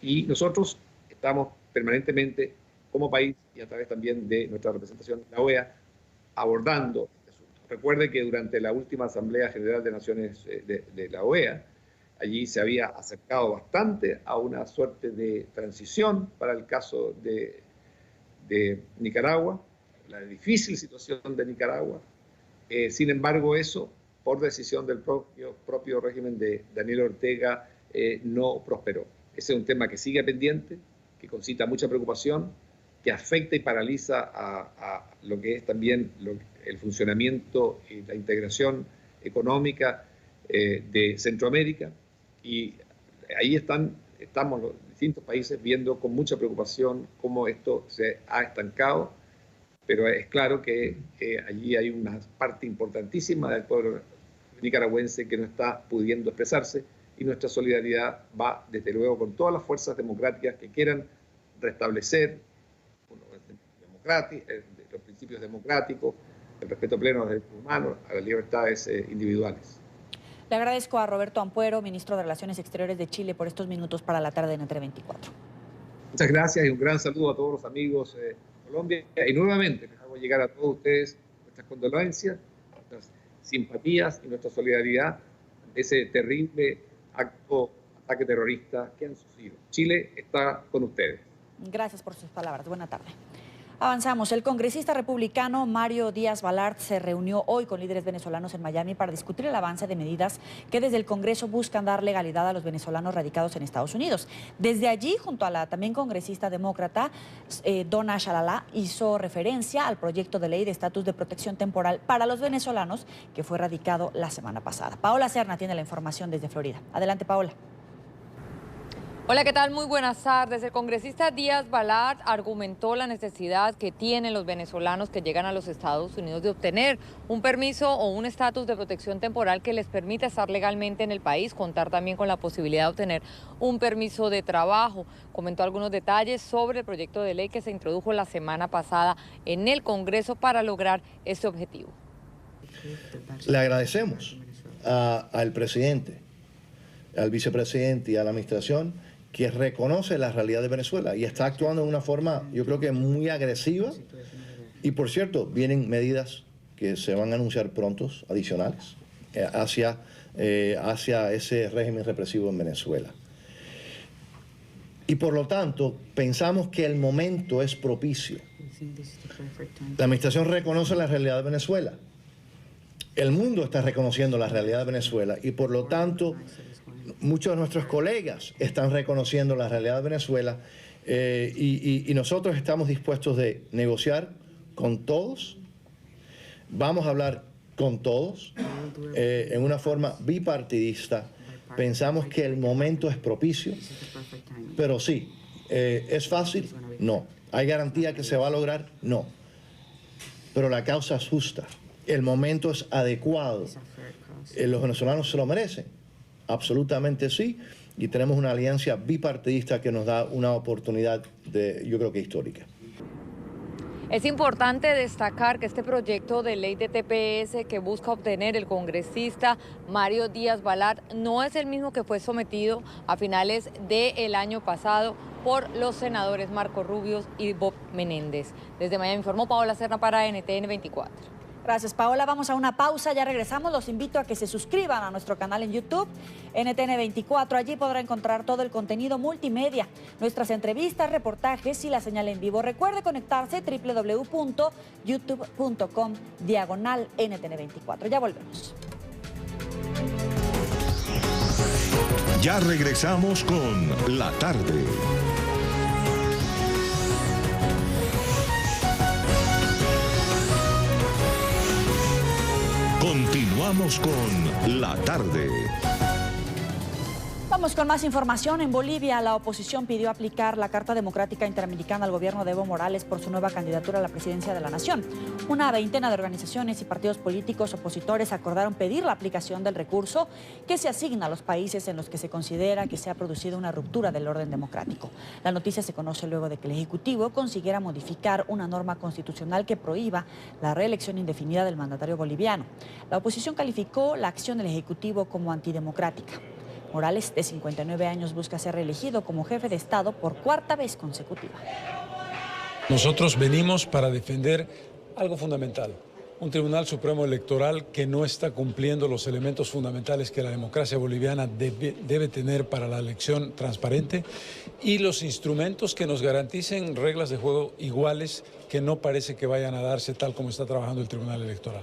J: Y nosotros estamos permanentemente como país y a través también de nuestra representación en la OEA abordando este asunto. Recuerde que durante la última Asamblea General de Naciones de la OEA, allí se había acercado bastante a una suerte de transición para el caso de Nicaragua, la difícil situación de Nicaragua. Sin embargo, eso, por decisión del propio régimen de Daniel Ortega, no prosperó. Ese es un tema que sigue pendiente, que concita mucha preocupación, que afecta y paraliza a lo que es también el funcionamiento y la integración económica de Centroamérica. Y ahí estamos los distintos países viendo con mucha preocupación cómo esto se ha estancado, pero es claro que allí hay una parte importantísima del pueblo nicaragüense que no está pudiendo expresarse, y nuestra solidaridad va desde luego con todas las fuerzas democráticas que quieran restablecer los principios democráticos, el respeto pleno a los derechos humanos, a las libertades individuales.
B: Le agradezco a Roberto Ampuero, ministro de Relaciones Exteriores de Chile, por estos minutos para la tarde en Entre 24.
J: Muchas gracias y un gran saludo a todos los amigos de Colombia. Y nuevamente les hago llegar a todos ustedes nuestras condolencias, nuestras simpatías y nuestra solidaridad de ese terrible ataque terrorista que han sufrido. Chile está con ustedes.
B: Gracias por sus palabras. Buena tarde. Avanzamos. El congresista republicano Mario Díaz Balart se reunió hoy con líderes venezolanos en Miami para discutir el avance de medidas que desde el Congreso buscan dar legalidad a los venezolanos radicados en Estados Unidos. Desde allí, junto a la también congresista demócrata Donna Shalala, hizo referencia al proyecto de ley de estatus de protección temporal para los venezolanos que fue radicado la semana pasada. Paola Serna tiene la información desde Florida. Adelante, Paola.
L: Hola, ¿qué tal? Muy buenas tardes. El congresista Díaz Balart argumentó la necesidad que tienen los venezolanos que llegan a los Estados Unidos de obtener un permiso o un estatus de protección temporal que les permita estar legalmente en el país, contar también con la posibilidad de obtener un permiso de trabajo. Comentó algunos detalles sobre el proyecto de ley que se introdujo la semana pasada en el Congreso para lograr este objetivo.
M: Le agradecemos al presidente, al vicepresidente y a la administración
N: que reconoce la realidad de Venezuela y está actuando de una forma, yo creo que muy agresiva. Y por cierto, vienen medidas que se van a anunciar prontos, adicionales, hacia ese régimen represivo en Venezuela. Y por lo tanto, pensamos que el momento es propicio. La administración reconoce la realidad de Venezuela. El mundo está reconociendo la realidad de Venezuela y por lo tanto, muchos de nuestros colegas están reconociendo la realidad de Venezuela y nosotros estamos dispuestos de negociar con todos. Vamos a hablar con todos en una forma bipartidista. Pensamos que el momento es propicio, pero sí, ¿es fácil? No. ¿Hay garantía que se va a lograr? No. Pero la causa es justa. El momento es adecuado. Los venezolanos se lo merecen. Absolutamente sí. Y tenemos una alianza bipartidista que nos da una oportunidad, yo creo que histórica.
L: Es importante destacar que este proyecto de ley de TPS que busca obtener el congresista Mario Díaz Balart no es el mismo que fue sometido a finales del año pasado por los senadores Marco Rubio y Bob Menéndez. Desde Miami informó Paola Serna para NTN 24.
B: Gracias, Paola. Vamos a una pausa, ya regresamos. Los invito a que se suscriban a nuestro canal en YouTube, NTN 24. Allí podrá encontrar todo el contenido multimedia, nuestras entrevistas, reportajes y la señal en vivo. Recuerde conectarse www.youtube.com/NTN24. Ya volvemos.
A: Ya regresamos con La Tarde. Continuamos con La Tarde.
B: Vamos con más información. En Bolivia, la oposición pidió aplicar la Carta Democrática Interamericana al gobierno de Evo Morales por su nueva candidatura a la presidencia de la nación. Una veintena de organizaciones y partidos políticos opositores acordaron pedir la aplicación del recurso que se asigna a los países en los que se considera que se ha producido una ruptura del orden democrático. La noticia se conoce luego de que el Ejecutivo consiguiera modificar una norma constitucional que prohíba la reelección indefinida del mandatario boliviano. La oposición calificó la acción del Ejecutivo como antidemocrática. Morales, de 59 años, busca ser reelegido como jefe de Estado por cuarta vez consecutiva.
O: Nosotros venimos para defender algo fundamental, un Tribunal Supremo Electoral que no está cumpliendo los elementos fundamentales que la democracia boliviana debe tener para la elección transparente y los instrumentos que nos garanticen reglas de juego iguales que no parece que vayan a darse tal como está trabajando el Tribunal Electoral.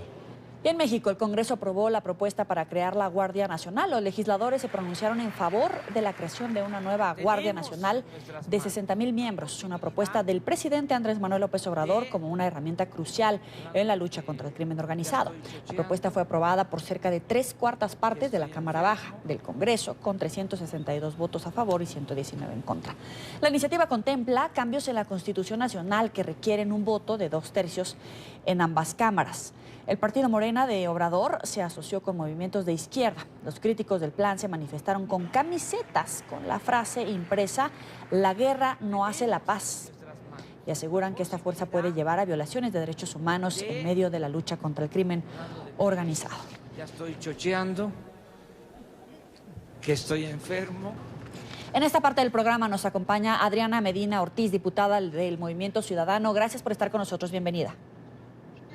B: Y en México, el Congreso aprobó la propuesta para crear la Guardia Nacional. Los legisladores se pronunciaron en favor de la creación de una nueva Guardia Nacional de 60,000 miembros. Una propuesta del presidente Andrés Manuel López Obrador como una herramienta crucial en la lucha contra el crimen organizado. La propuesta fue aprobada por cerca de 3/4 partes de la Cámara Baja del Congreso, con 362 votos a favor y 119 en contra. La iniciativa contempla cambios en la Constitución Nacional que requieren un voto de 2/3 en ambas cámaras. El partido Morena de Obrador se asoció con movimientos de izquierda. Los críticos del plan se manifestaron con camisetas con la frase impresa "La guerra no hace la paz", y aseguran que esta fuerza puede llevar a violaciones de derechos humanos en medio de la lucha contra el crimen organizado.
P: Ya estoy chocheando, que estoy enfermo.
B: En esta parte del programa nos acompaña Adriana Medina Ortiz, diputada del Movimiento Ciudadano. Gracias por estar con nosotros. Bienvenida.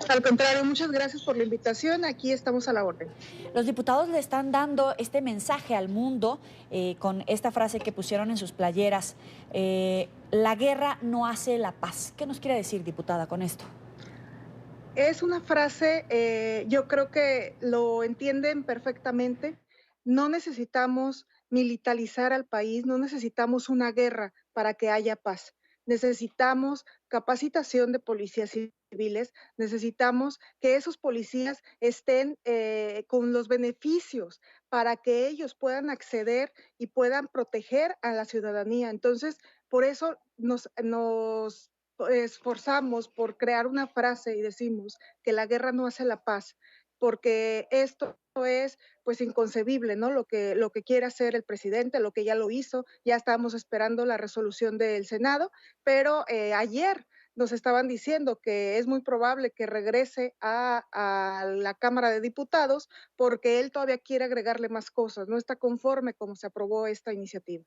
Q: Al contrario, muchas gracias por la invitación. Aquí estamos a la orden.
B: Los diputados le están dando este mensaje al mundo con esta frase que pusieron en sus playeras. La guerra no hace la paz. ¿Qué nos quiere decir, diputada, con esto?
Q: Es una frase, yo creo que lo entienden perfectamente. No necesitamos militarizar al país, no necesitamos una guerra para que haya paz. Necesitamos capacitación de policías civiles, necesitamos que esos policías estén con los beneficios para que ellos puedan acceder y puedan proteger a la ciudadanía. Entonces, por eso nos esforzamos por crear una frase y decimos que la guerra no hace la paz, porque esto es pues inconcebible, ¿no? Lo que quiere hacer el presidente, lo que ya lo hizo. Ya estábamos esperando la resolución del Senado, pero ayer nos estaban diciendo que es muy probable que regrese a la Cámara de Diputados porque él todavía quiere agregarle más cosas, no está conforme como se aprobó esta iniciativa.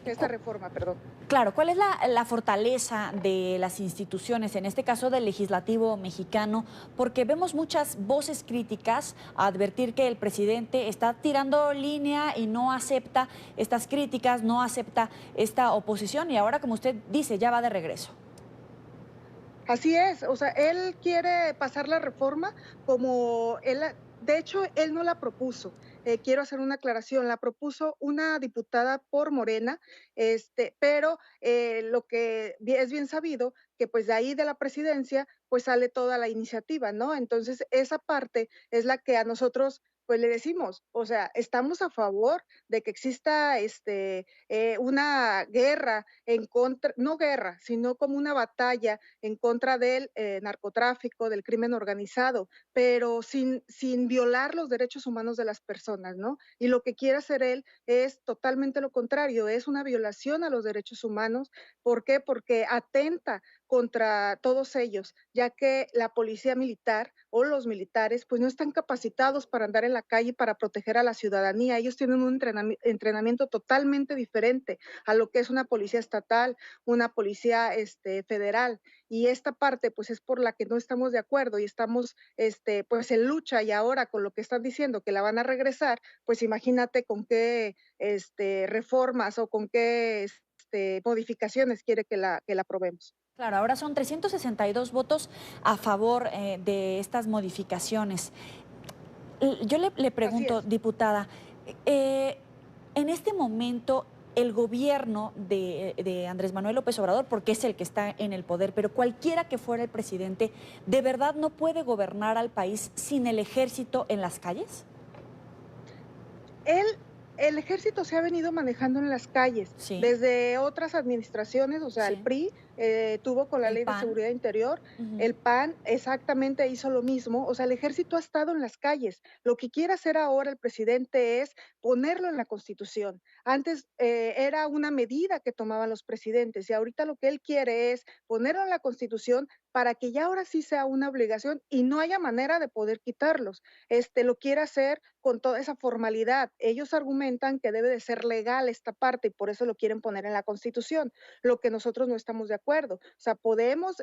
Q: esta reforma, perdón.
B: Claro, ¿cuál es la fortaleza de las instituciones, en este caso del legislativo mexicano? Porque vemos muchas voces críticas a advertir que el presidente está tirando línea y no acepta estas críticas, no acepta esta oposición y ahora, como usted dice, ya va de regreso.
Q: Así es, o sea, él quiere pasar la reforma como él, de hecho, él no la propuso. Quiero hacer una aclaración, la propuso una diputada por Morena, pero lo que es bien sabido que pues de ahí de la presidencia pues sale toda la iniciativa, ¿no? Entonces esa parte es la que a nosotros pues le decimos, o sea, estamos a favor de que exista una guerra en contra, no guerra, sino como una batalla en contra del narcotráfico, del crimen organizado, pero sin violar los derechos humanos de las personas, ¿no? Y lo que quiere hacer él es totalmente lo contrario, es una violación a los derechos humanos. ¿Por qué? Porque atenta contra todos ellos, ya que la policía militar o los militares pues no están capacitados para andar en la calle para proteger a la ciudadanía. Ellos tienen un entrenamiento totalmente diferente a lo que es una policía estatal, una policía federal. Y esta parte pues es por la que no estamos de acuerdo y estamos pues en lucha, y ahora con lo que están diciendo que la van a regresar, pues imagínate con qué reformas o con qué modificaciones quiere que la aprobemos.
B: Claro, ahora son 362 votos a favor de estas modificaciones. Yo le pregunto, diputada, en este momento el gobierno de Andrés Manuel López Obrador, porque es el que está en el poder, pero cualquiera que fuera el presidente, ¿de verdad no puede gobernar al país sin el ejército en las calles?
Q: El ejército se ha venido manejando en las calles, desde otras administraciones, o sea, el PRI tuvo con la Ley de Seguridad Interior, el PAN exactamente hizo lo mismo, o sea, el ejército ha estado en las calles. Lo que quiere hacer ahora el presidente es ponerlo en la Constitución. Antes era una medida que tomaban los presidentes y ahorita lo que él quiere es ponerlo en la Constitución para que ya ahora sí sea una obligación y no haya manera de poder quitarlos. Lo quiere hacer con toda esa formalidad. Ellos argumentan que debe de ser legal esta parte y por eso lo quieren poner en la Constitución, lo que nosotros no estamos de acuerdo. O sea, podemos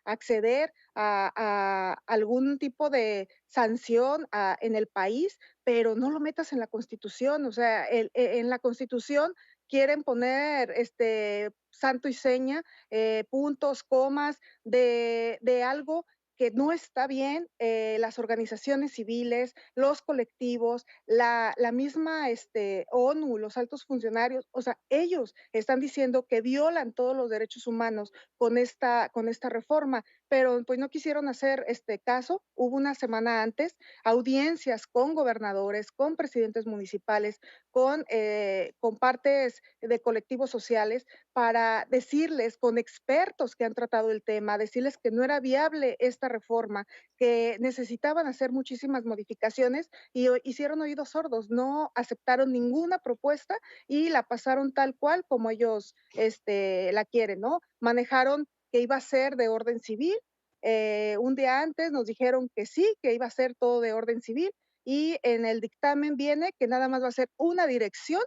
Q: acceder a algún tipo de sanción en el país, pero no lo metas en la Constitución. O sea, en la Constitución quieren poner santo y seña, puntos, comas de algo que no está bien. Las organizaciones civiles, los colectivos, la misma ONU, los altos funcionarios, o sea, ellos están diciendo que violan todos los derechos humanos con esta reforma, pero pues no quisieron hacer caso. Hubo una semana antes audiencias con gobernadores, con presidentes municipales, con partes de colectivos sociales para decirles, con expertos que han tratado el tema, decirles que no era viable esta reforma, que necesitaban hacer muchísimas modificaciones y hicieron oídos sordos, no aceptaron ninguna propuesta y la pasaron tal cual como ellos la quieren, ¿no? Manejaron que iba a ser de orden civil, un día antes nos dijeron que sí, que iba a ser todo de orden civil y en el dictamen viene que nada más va a ser una dirección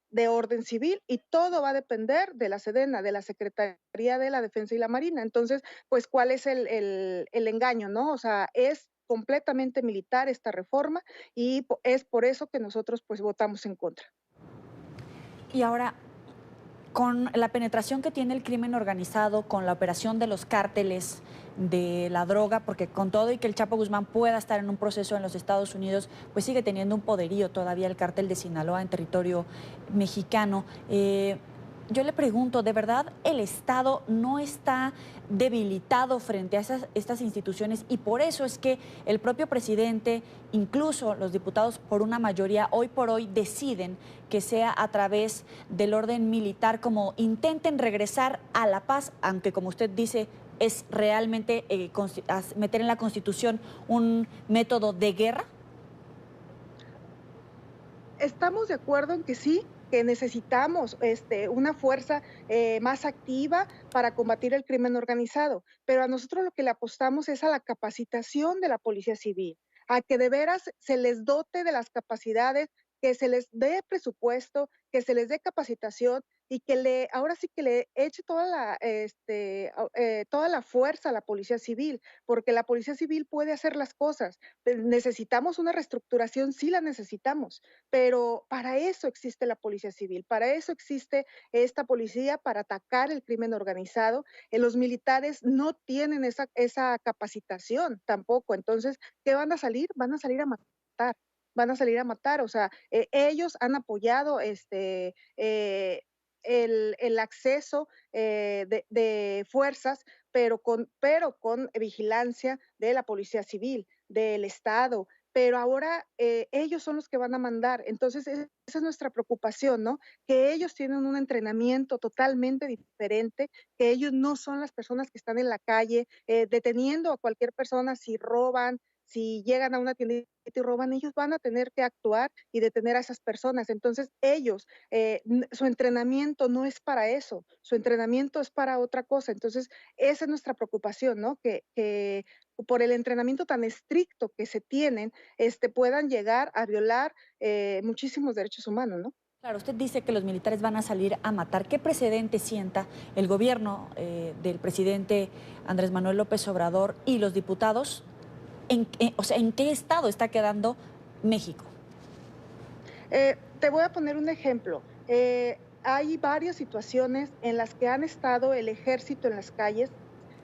Q: de orden civil y todo va a depender de la Sedena, de la Secretaría de la Defensa y la Marina. Entonces, pues, ¿cuál es el engaño, no? O sea, es completamente militar esta reforma y es por eso que nosotros, pues, votamos en contra.
B: Y ahora, con la penetración que tiene el crimen organizado, con la operación de los cárteles de la droga, porque con todo y que el Chapo Guzmán pueda estar en un proceso en los Estados Unidos, pues sigue teniendo un poderío todavía el cártel de Sinaloa en territorio mexicano. Yo le pregunto, ¿de verdad el Estado no está debilitado frente a estas instituciones? Y por eso es que el propio presidente, incluso los diputados por una mayoría, hoy por hoy deciden que sea a través del orden militar, como intenten regresar a la paz, aunque como usted dice, es realmente meter en la Constitución un método de guerra.
Q: Estamos de acuerdo en que sí, que necesitamos una fuerza más activa para combatir el crimen organizado, pero a nosotros lo que le apostamos es a la capacitación de la Policía Civil, a que de veras se les dote de las capacidades que se les dé presupuesto, que se les dé capacitación y que ahora sí que le eche toda la fuerza a la Policía Civil, porque la Policía Civil puede hacer las cosas. Necesitamos una reestructuración, sí la necesitamos, pero para eso existe la Policía Civil, para eso existe esta policía, para atacar el crimen organizado. Los militares no tienen esa capacitación tampoco, entonces, ¿qué van a salir? Van a salir a matar. Van a salir a matar, o sea, ellos han apoyado el acceso de fuerzas, pero con vigilancia de la Policía Civil, del Estado, pero ahora ellos son los que van a mandar. Entonces, esa es nuestra preocupación, ¿no? Que ellos tienen un entrenamiento totalmente diferente, que ellos no son las personas que están en la calle deteniendo a cualquier persona si roban, si llegan a una tiendita y roban, ellos van a tener que actuar y detener a esas personas. Entonces, ellos, su entrenamiento no es para eso, su entrenamiento es para otra cosa. Entonces, esa es nuestra preocupación, ¿no? Que por el entrenamiento tan estricto que se tienen, puedan llegar a violar muchísimos derechos humanos, ¿no?
B: Claro, usted dice que los militares van a salir a matar. ¿Qué precedente sienta el gobierno del presidente Andrés Manuel López Obrador y los diputados? ¿En qué estado está quedando México?
Q: Te voy a poner un ejemplo. Hay varias situaciones en las que han estado el ejército en las calles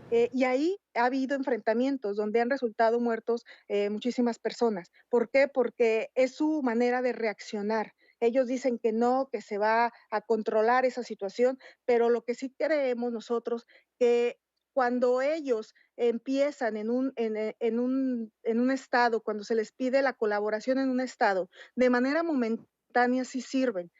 Q: y ahí ha habido enfrentamientos donde han resultado muertos muchísimas personas. ¿Por qué? Porque es su manera de reaccionar. Ellos dicen que no, que se va a controlar esa situación, pero lo que sí creemos nosotros que cuando ellos empiezan en un estado, cuando se les pide la colaboración en un estado, de manera momentánea sí sirve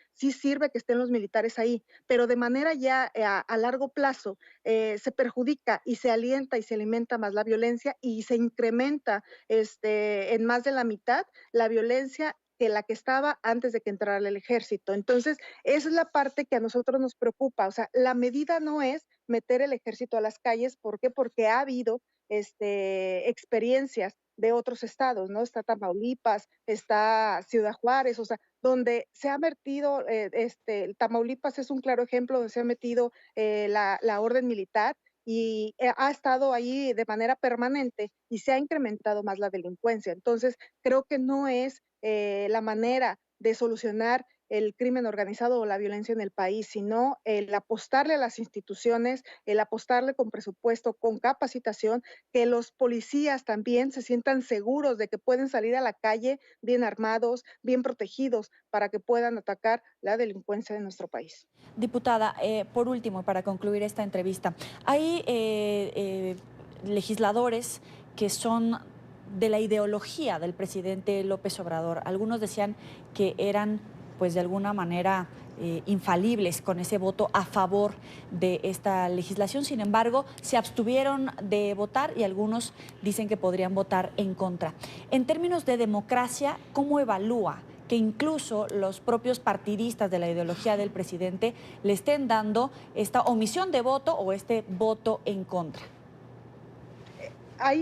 Q: que estén los militares ahí, pero de manera ya a largo plazo se perjudica y se alienta y se alimenta más la violencia y se incrementa en más de la mitad la violencia que la que estaba antes de que entrara el ejército. Entonces, esa es la parte que a nosotros nos preocupa. O sea, la medida no es meter el ejército a las calles. ¿Por qué? Porque ha habido experiencias de otros estados, ¿no? Está Tamaulipas, está Ciudad Juárez, o sea, donde se ha metido, Tamaulipas es un claro ejemplo donde se ha metido la orden militar y ha estado ahí de manera permanente y se ha incrementado más la delincuencia. Entonces, creo que no es la manera de solucionar el crimen organizado o la violencia en el país, sino el apostarle a las instituciones, el apostarle con presupuesto, con capacitación, que los policías también se sientan seguros de que pueden salir a la calle bien armados, bien protegidos, para que puedan atacar la delincuencia de nuestro país.
B: Diputada, por último, para concluir esta entrevista, hay legisladores que son de la ideología del presidente López Obrador. Algunos decían que eran, pues de alguna manera, infalibles con ese voto a favor de esta legislación. Sin embargo, se abstuvieron de votar y algunos dicen que podrían votar en contra. En términos de democracia, ¿cómo evalúa que incluso los propios partidistas de la ideología del presidente le estén dando esta omisión de voto o este voto en contra?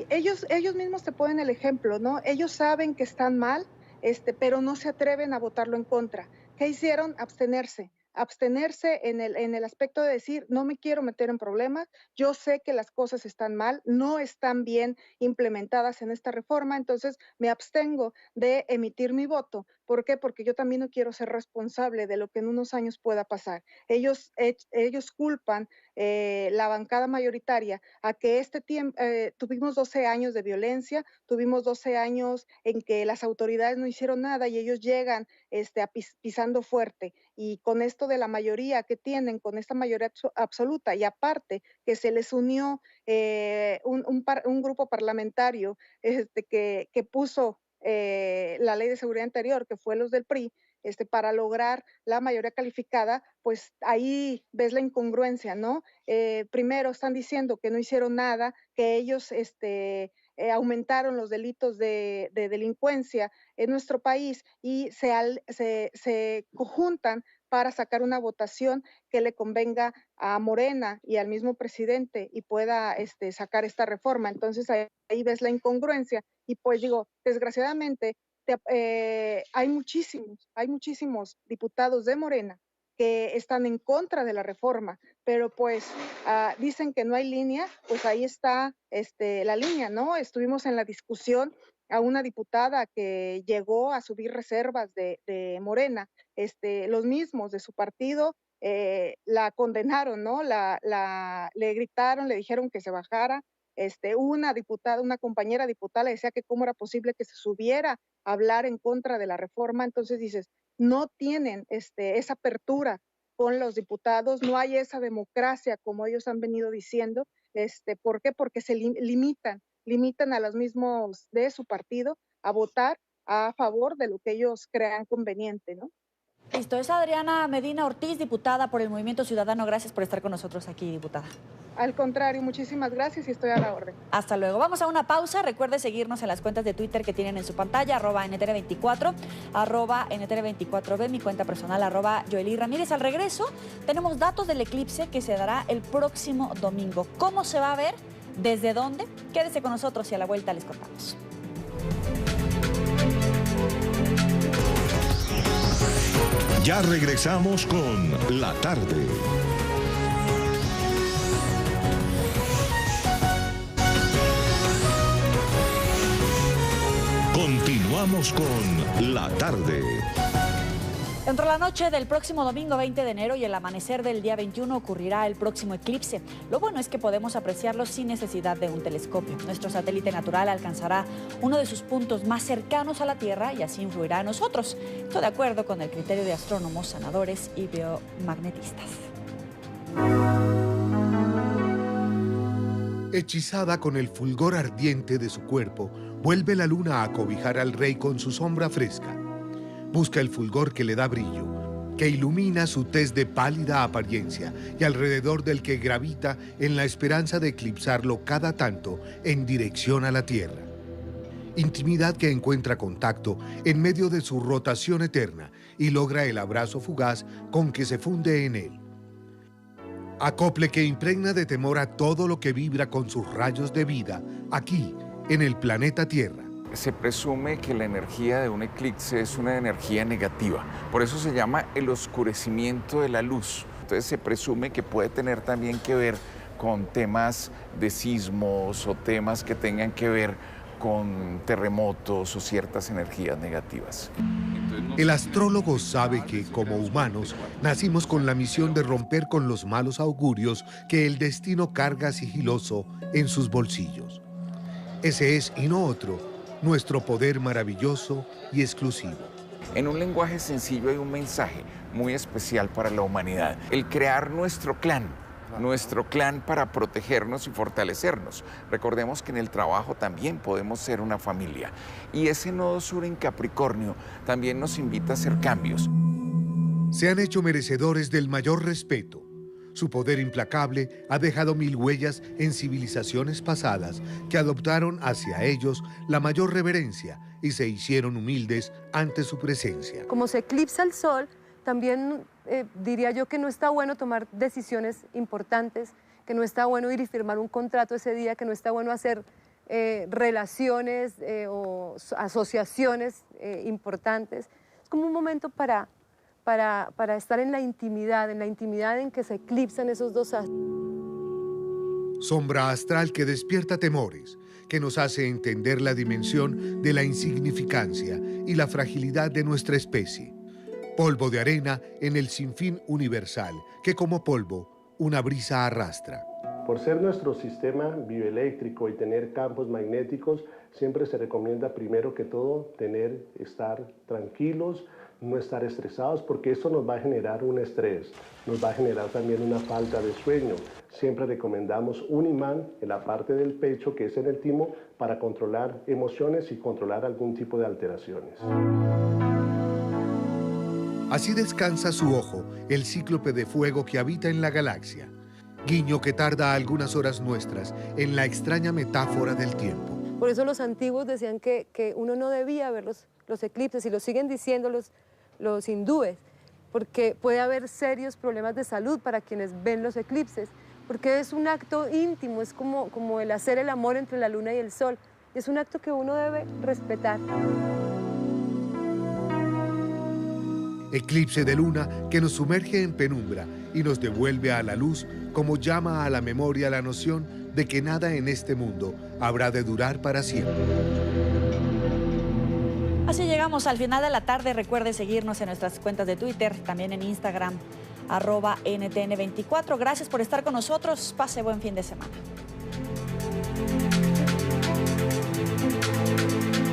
Q: Ellos mismos te ponen el ejemplo, ¿no? Ellos saben que están mal, pero no se atreven a votarlo en contra. ¿Qué hicieron? Abstenerse en el aspecto de decir, no me quiero meter en problemas, yo sé que las cosas están mal, no están bien implementadas en esta reforma, entonces me abstengo de emitir mi voto. ¿Por qué? Porque yo también no quiero ser responsable de lo que en unos años pueda pasar. Ellos culpan la bancada mayoritaria a que tuvimos 12 años de violencia, tuvimos 12 años en que las autoridades no hicieron nada y ellos llegan pisando fuerte y con esto de la mayoría que tienen, con esta mayoría absoluta y aparte que se les unió un grupo parlamentario que puso la ley de seguridad interior, que fue los del PRI, para lograr la mayoría calificada, pues ahí ves la incongruencia, ¿no? Primero están diciendo que no hicieron nada, que ellos aumentaron los delitos de delincuencia en nuestro país y se conjuntan para sacar una votación que le convenga a Morena y al mismo presidente y pueda sacar esta reforma. Entonces ahí ves la incongruencia y pues digo, desgraciadamente hay muchísimos diputados de Morena que están en contra de la reforma, pero pues dicen que no hay línea, pues ahí está la línea, ¿no? Estuvimos en la discusión a una diputada que llegó a subir reservas de Morena, los mismos de su partido la condenaron, ¿no? Le gritaron, le dijeron que se bajara. Una diputada, una compañera diputada le decía que cómo era posible que se subiera a hablar en contra de la reforma. Entonces dices, no tienen esa apertura con los diputados, no hay esa democracia como ellos han venido diciendo. ¿Por qué? Porque se limitan a los mismos de su partido a votar a favor de lo que ellos crean conveniente, ¿no?
B: Listo, es Adriana Medina Ortiz, diputada por el Movimiento Ciudadano. Gracias por estar con nosotros aquí, diputada.
Q: Al contrario, muchísimas gracias y estoy a la orden.
B: Hasta luego. Vamos a una pausa. Recuerde seguirnos en las cuentas de Twitter que tienen en su pantalla, @NTR24, @NTR24B, mi cuenta personal, @Yoeli Ramírez. Al regreso, tenemos datos del eclipse que se dará el próximo domingo. ¿Cómo se va a ver? ¿Desde dónde? Quédese con nosotros y a la vuelta les contamos.
A: Ya regresamos con La Tarde. Continuamos con La Tarde.
B: Entre la noche del próximo domingo 20 de enero y el amanecer del día 21 ocurrirá el próximo eclipse. Lo bueno es que podemos apreciarlo sin necesidad de un telescopio. Nuestro satélite natural alcanzará uno de sus puntos más cercanos a la Tierra y así influirá a nosotros. Esto de acuerdo con el criterio de astrónomos, sanadores y biomagnetistas.
K: Hechizada con el fulgor ardiente de su cuerpo, vuelve la luna a cobijar al rey con su sombra fresca. Busca el fulgor que le da brillo, que ilumina su tez de pálida apariencia y alrededor del que gravita en la esperanza de eclipsarlo cada tanto en dirección a la Tierra. Intimidad que encuentra contacto en medio de su rotación eterna y logra el abrazo fugaz con que se funde en él. Acople que impregna de temor a todo lo que vibra con sus rayos de vida aquí, en el planeta Tierra.
R: Se presume que la energía de un eclipse es una energía negativa. Por eso se llama el oscurecimiento de la luz. Entonces se presume que puede tener también que ver con temas de sismos o temas que tengan que ver con terremotos o ciertas energías negativas.
K: El astrólogo sabe que, como humanos, nacimos con la misión de romper con los malos augurios que el destino carga sigiloso en sus bolsillos. Ese es, y no otro, nuestro poder maravilloso y exclusivo.
R: En un lenguaje sencillo hay un mensaje muy especial para la humanidad. El crear nuestro clan para protegernos y fortalecernos. Recordemos que en el trabajo también podemos ser una familia. Y ese nodo sur en Capricornio también nos invita a hacer cambios.
K: Se han hecho merecedores del mayor respeto. Su poder implacable ha dejado 1000 huellas en civilizaciones pasadas que adoptaron hacia ellos la mayor reverencia y se hicieron humildes ante su presencia.
S: Como se eclipsa el sol, también diría yo que no está bueno tomar decisiones importantes, que no está bueno ir y firmar un contrato ese día, que no está bueno hacer relaciones o asociaciones importantes. Es como un momento para estar en la intimidad en que se eclipsan esos dos astros.
K: Sombra astral que despierta temores, que nos hace entender la dimensión de la insignificancia y la fragilidad de nuestra especie. Polvo de arena en el sinfín universal, que como polvo, una brisa arrastra.
T: Por ser nuestro sistema bioeléctrico y tener campos magnéticos, siempre se recomienda primero que todo estar tranquilos, no estar estresados, porque esto nos va a generar un estrés, nos va a generar también una falta de sueño. Siempre recomendamos un imán en la parte del pecho, que es en el timo, para controlar emociones y controlar algún tipo de alteraciones.
K: Así descansa su ojo, el cíclope de fuego que habita en la galaxia. Guiño que tarda algunas horas nuestras en la extraña metáfora del tiempo.
S: Por eso los antiguos decían que uno no debía ver los eclipses, y lo siguen diciendo los hindúes, porque puede haber serios problemas de salud para quienes ven los eclipses, porque es un acto íntimo, es como el hacer el amor entre la luna y el sol. Es un acto que uno debe respetar.
K: eclipse de luna que nos sumerge en penumbra y nos devuelve a la luz, como llama a la memoria la noción de que nada en este mundo habrá de durar para siempre.
B: Así llegamos al final de la tarde. Recuerde seguirnos en nuestras cuentas de Twitter, también en Instagram, @NTN24. Gracias por estar con nosotros. Pase buen fin de semana.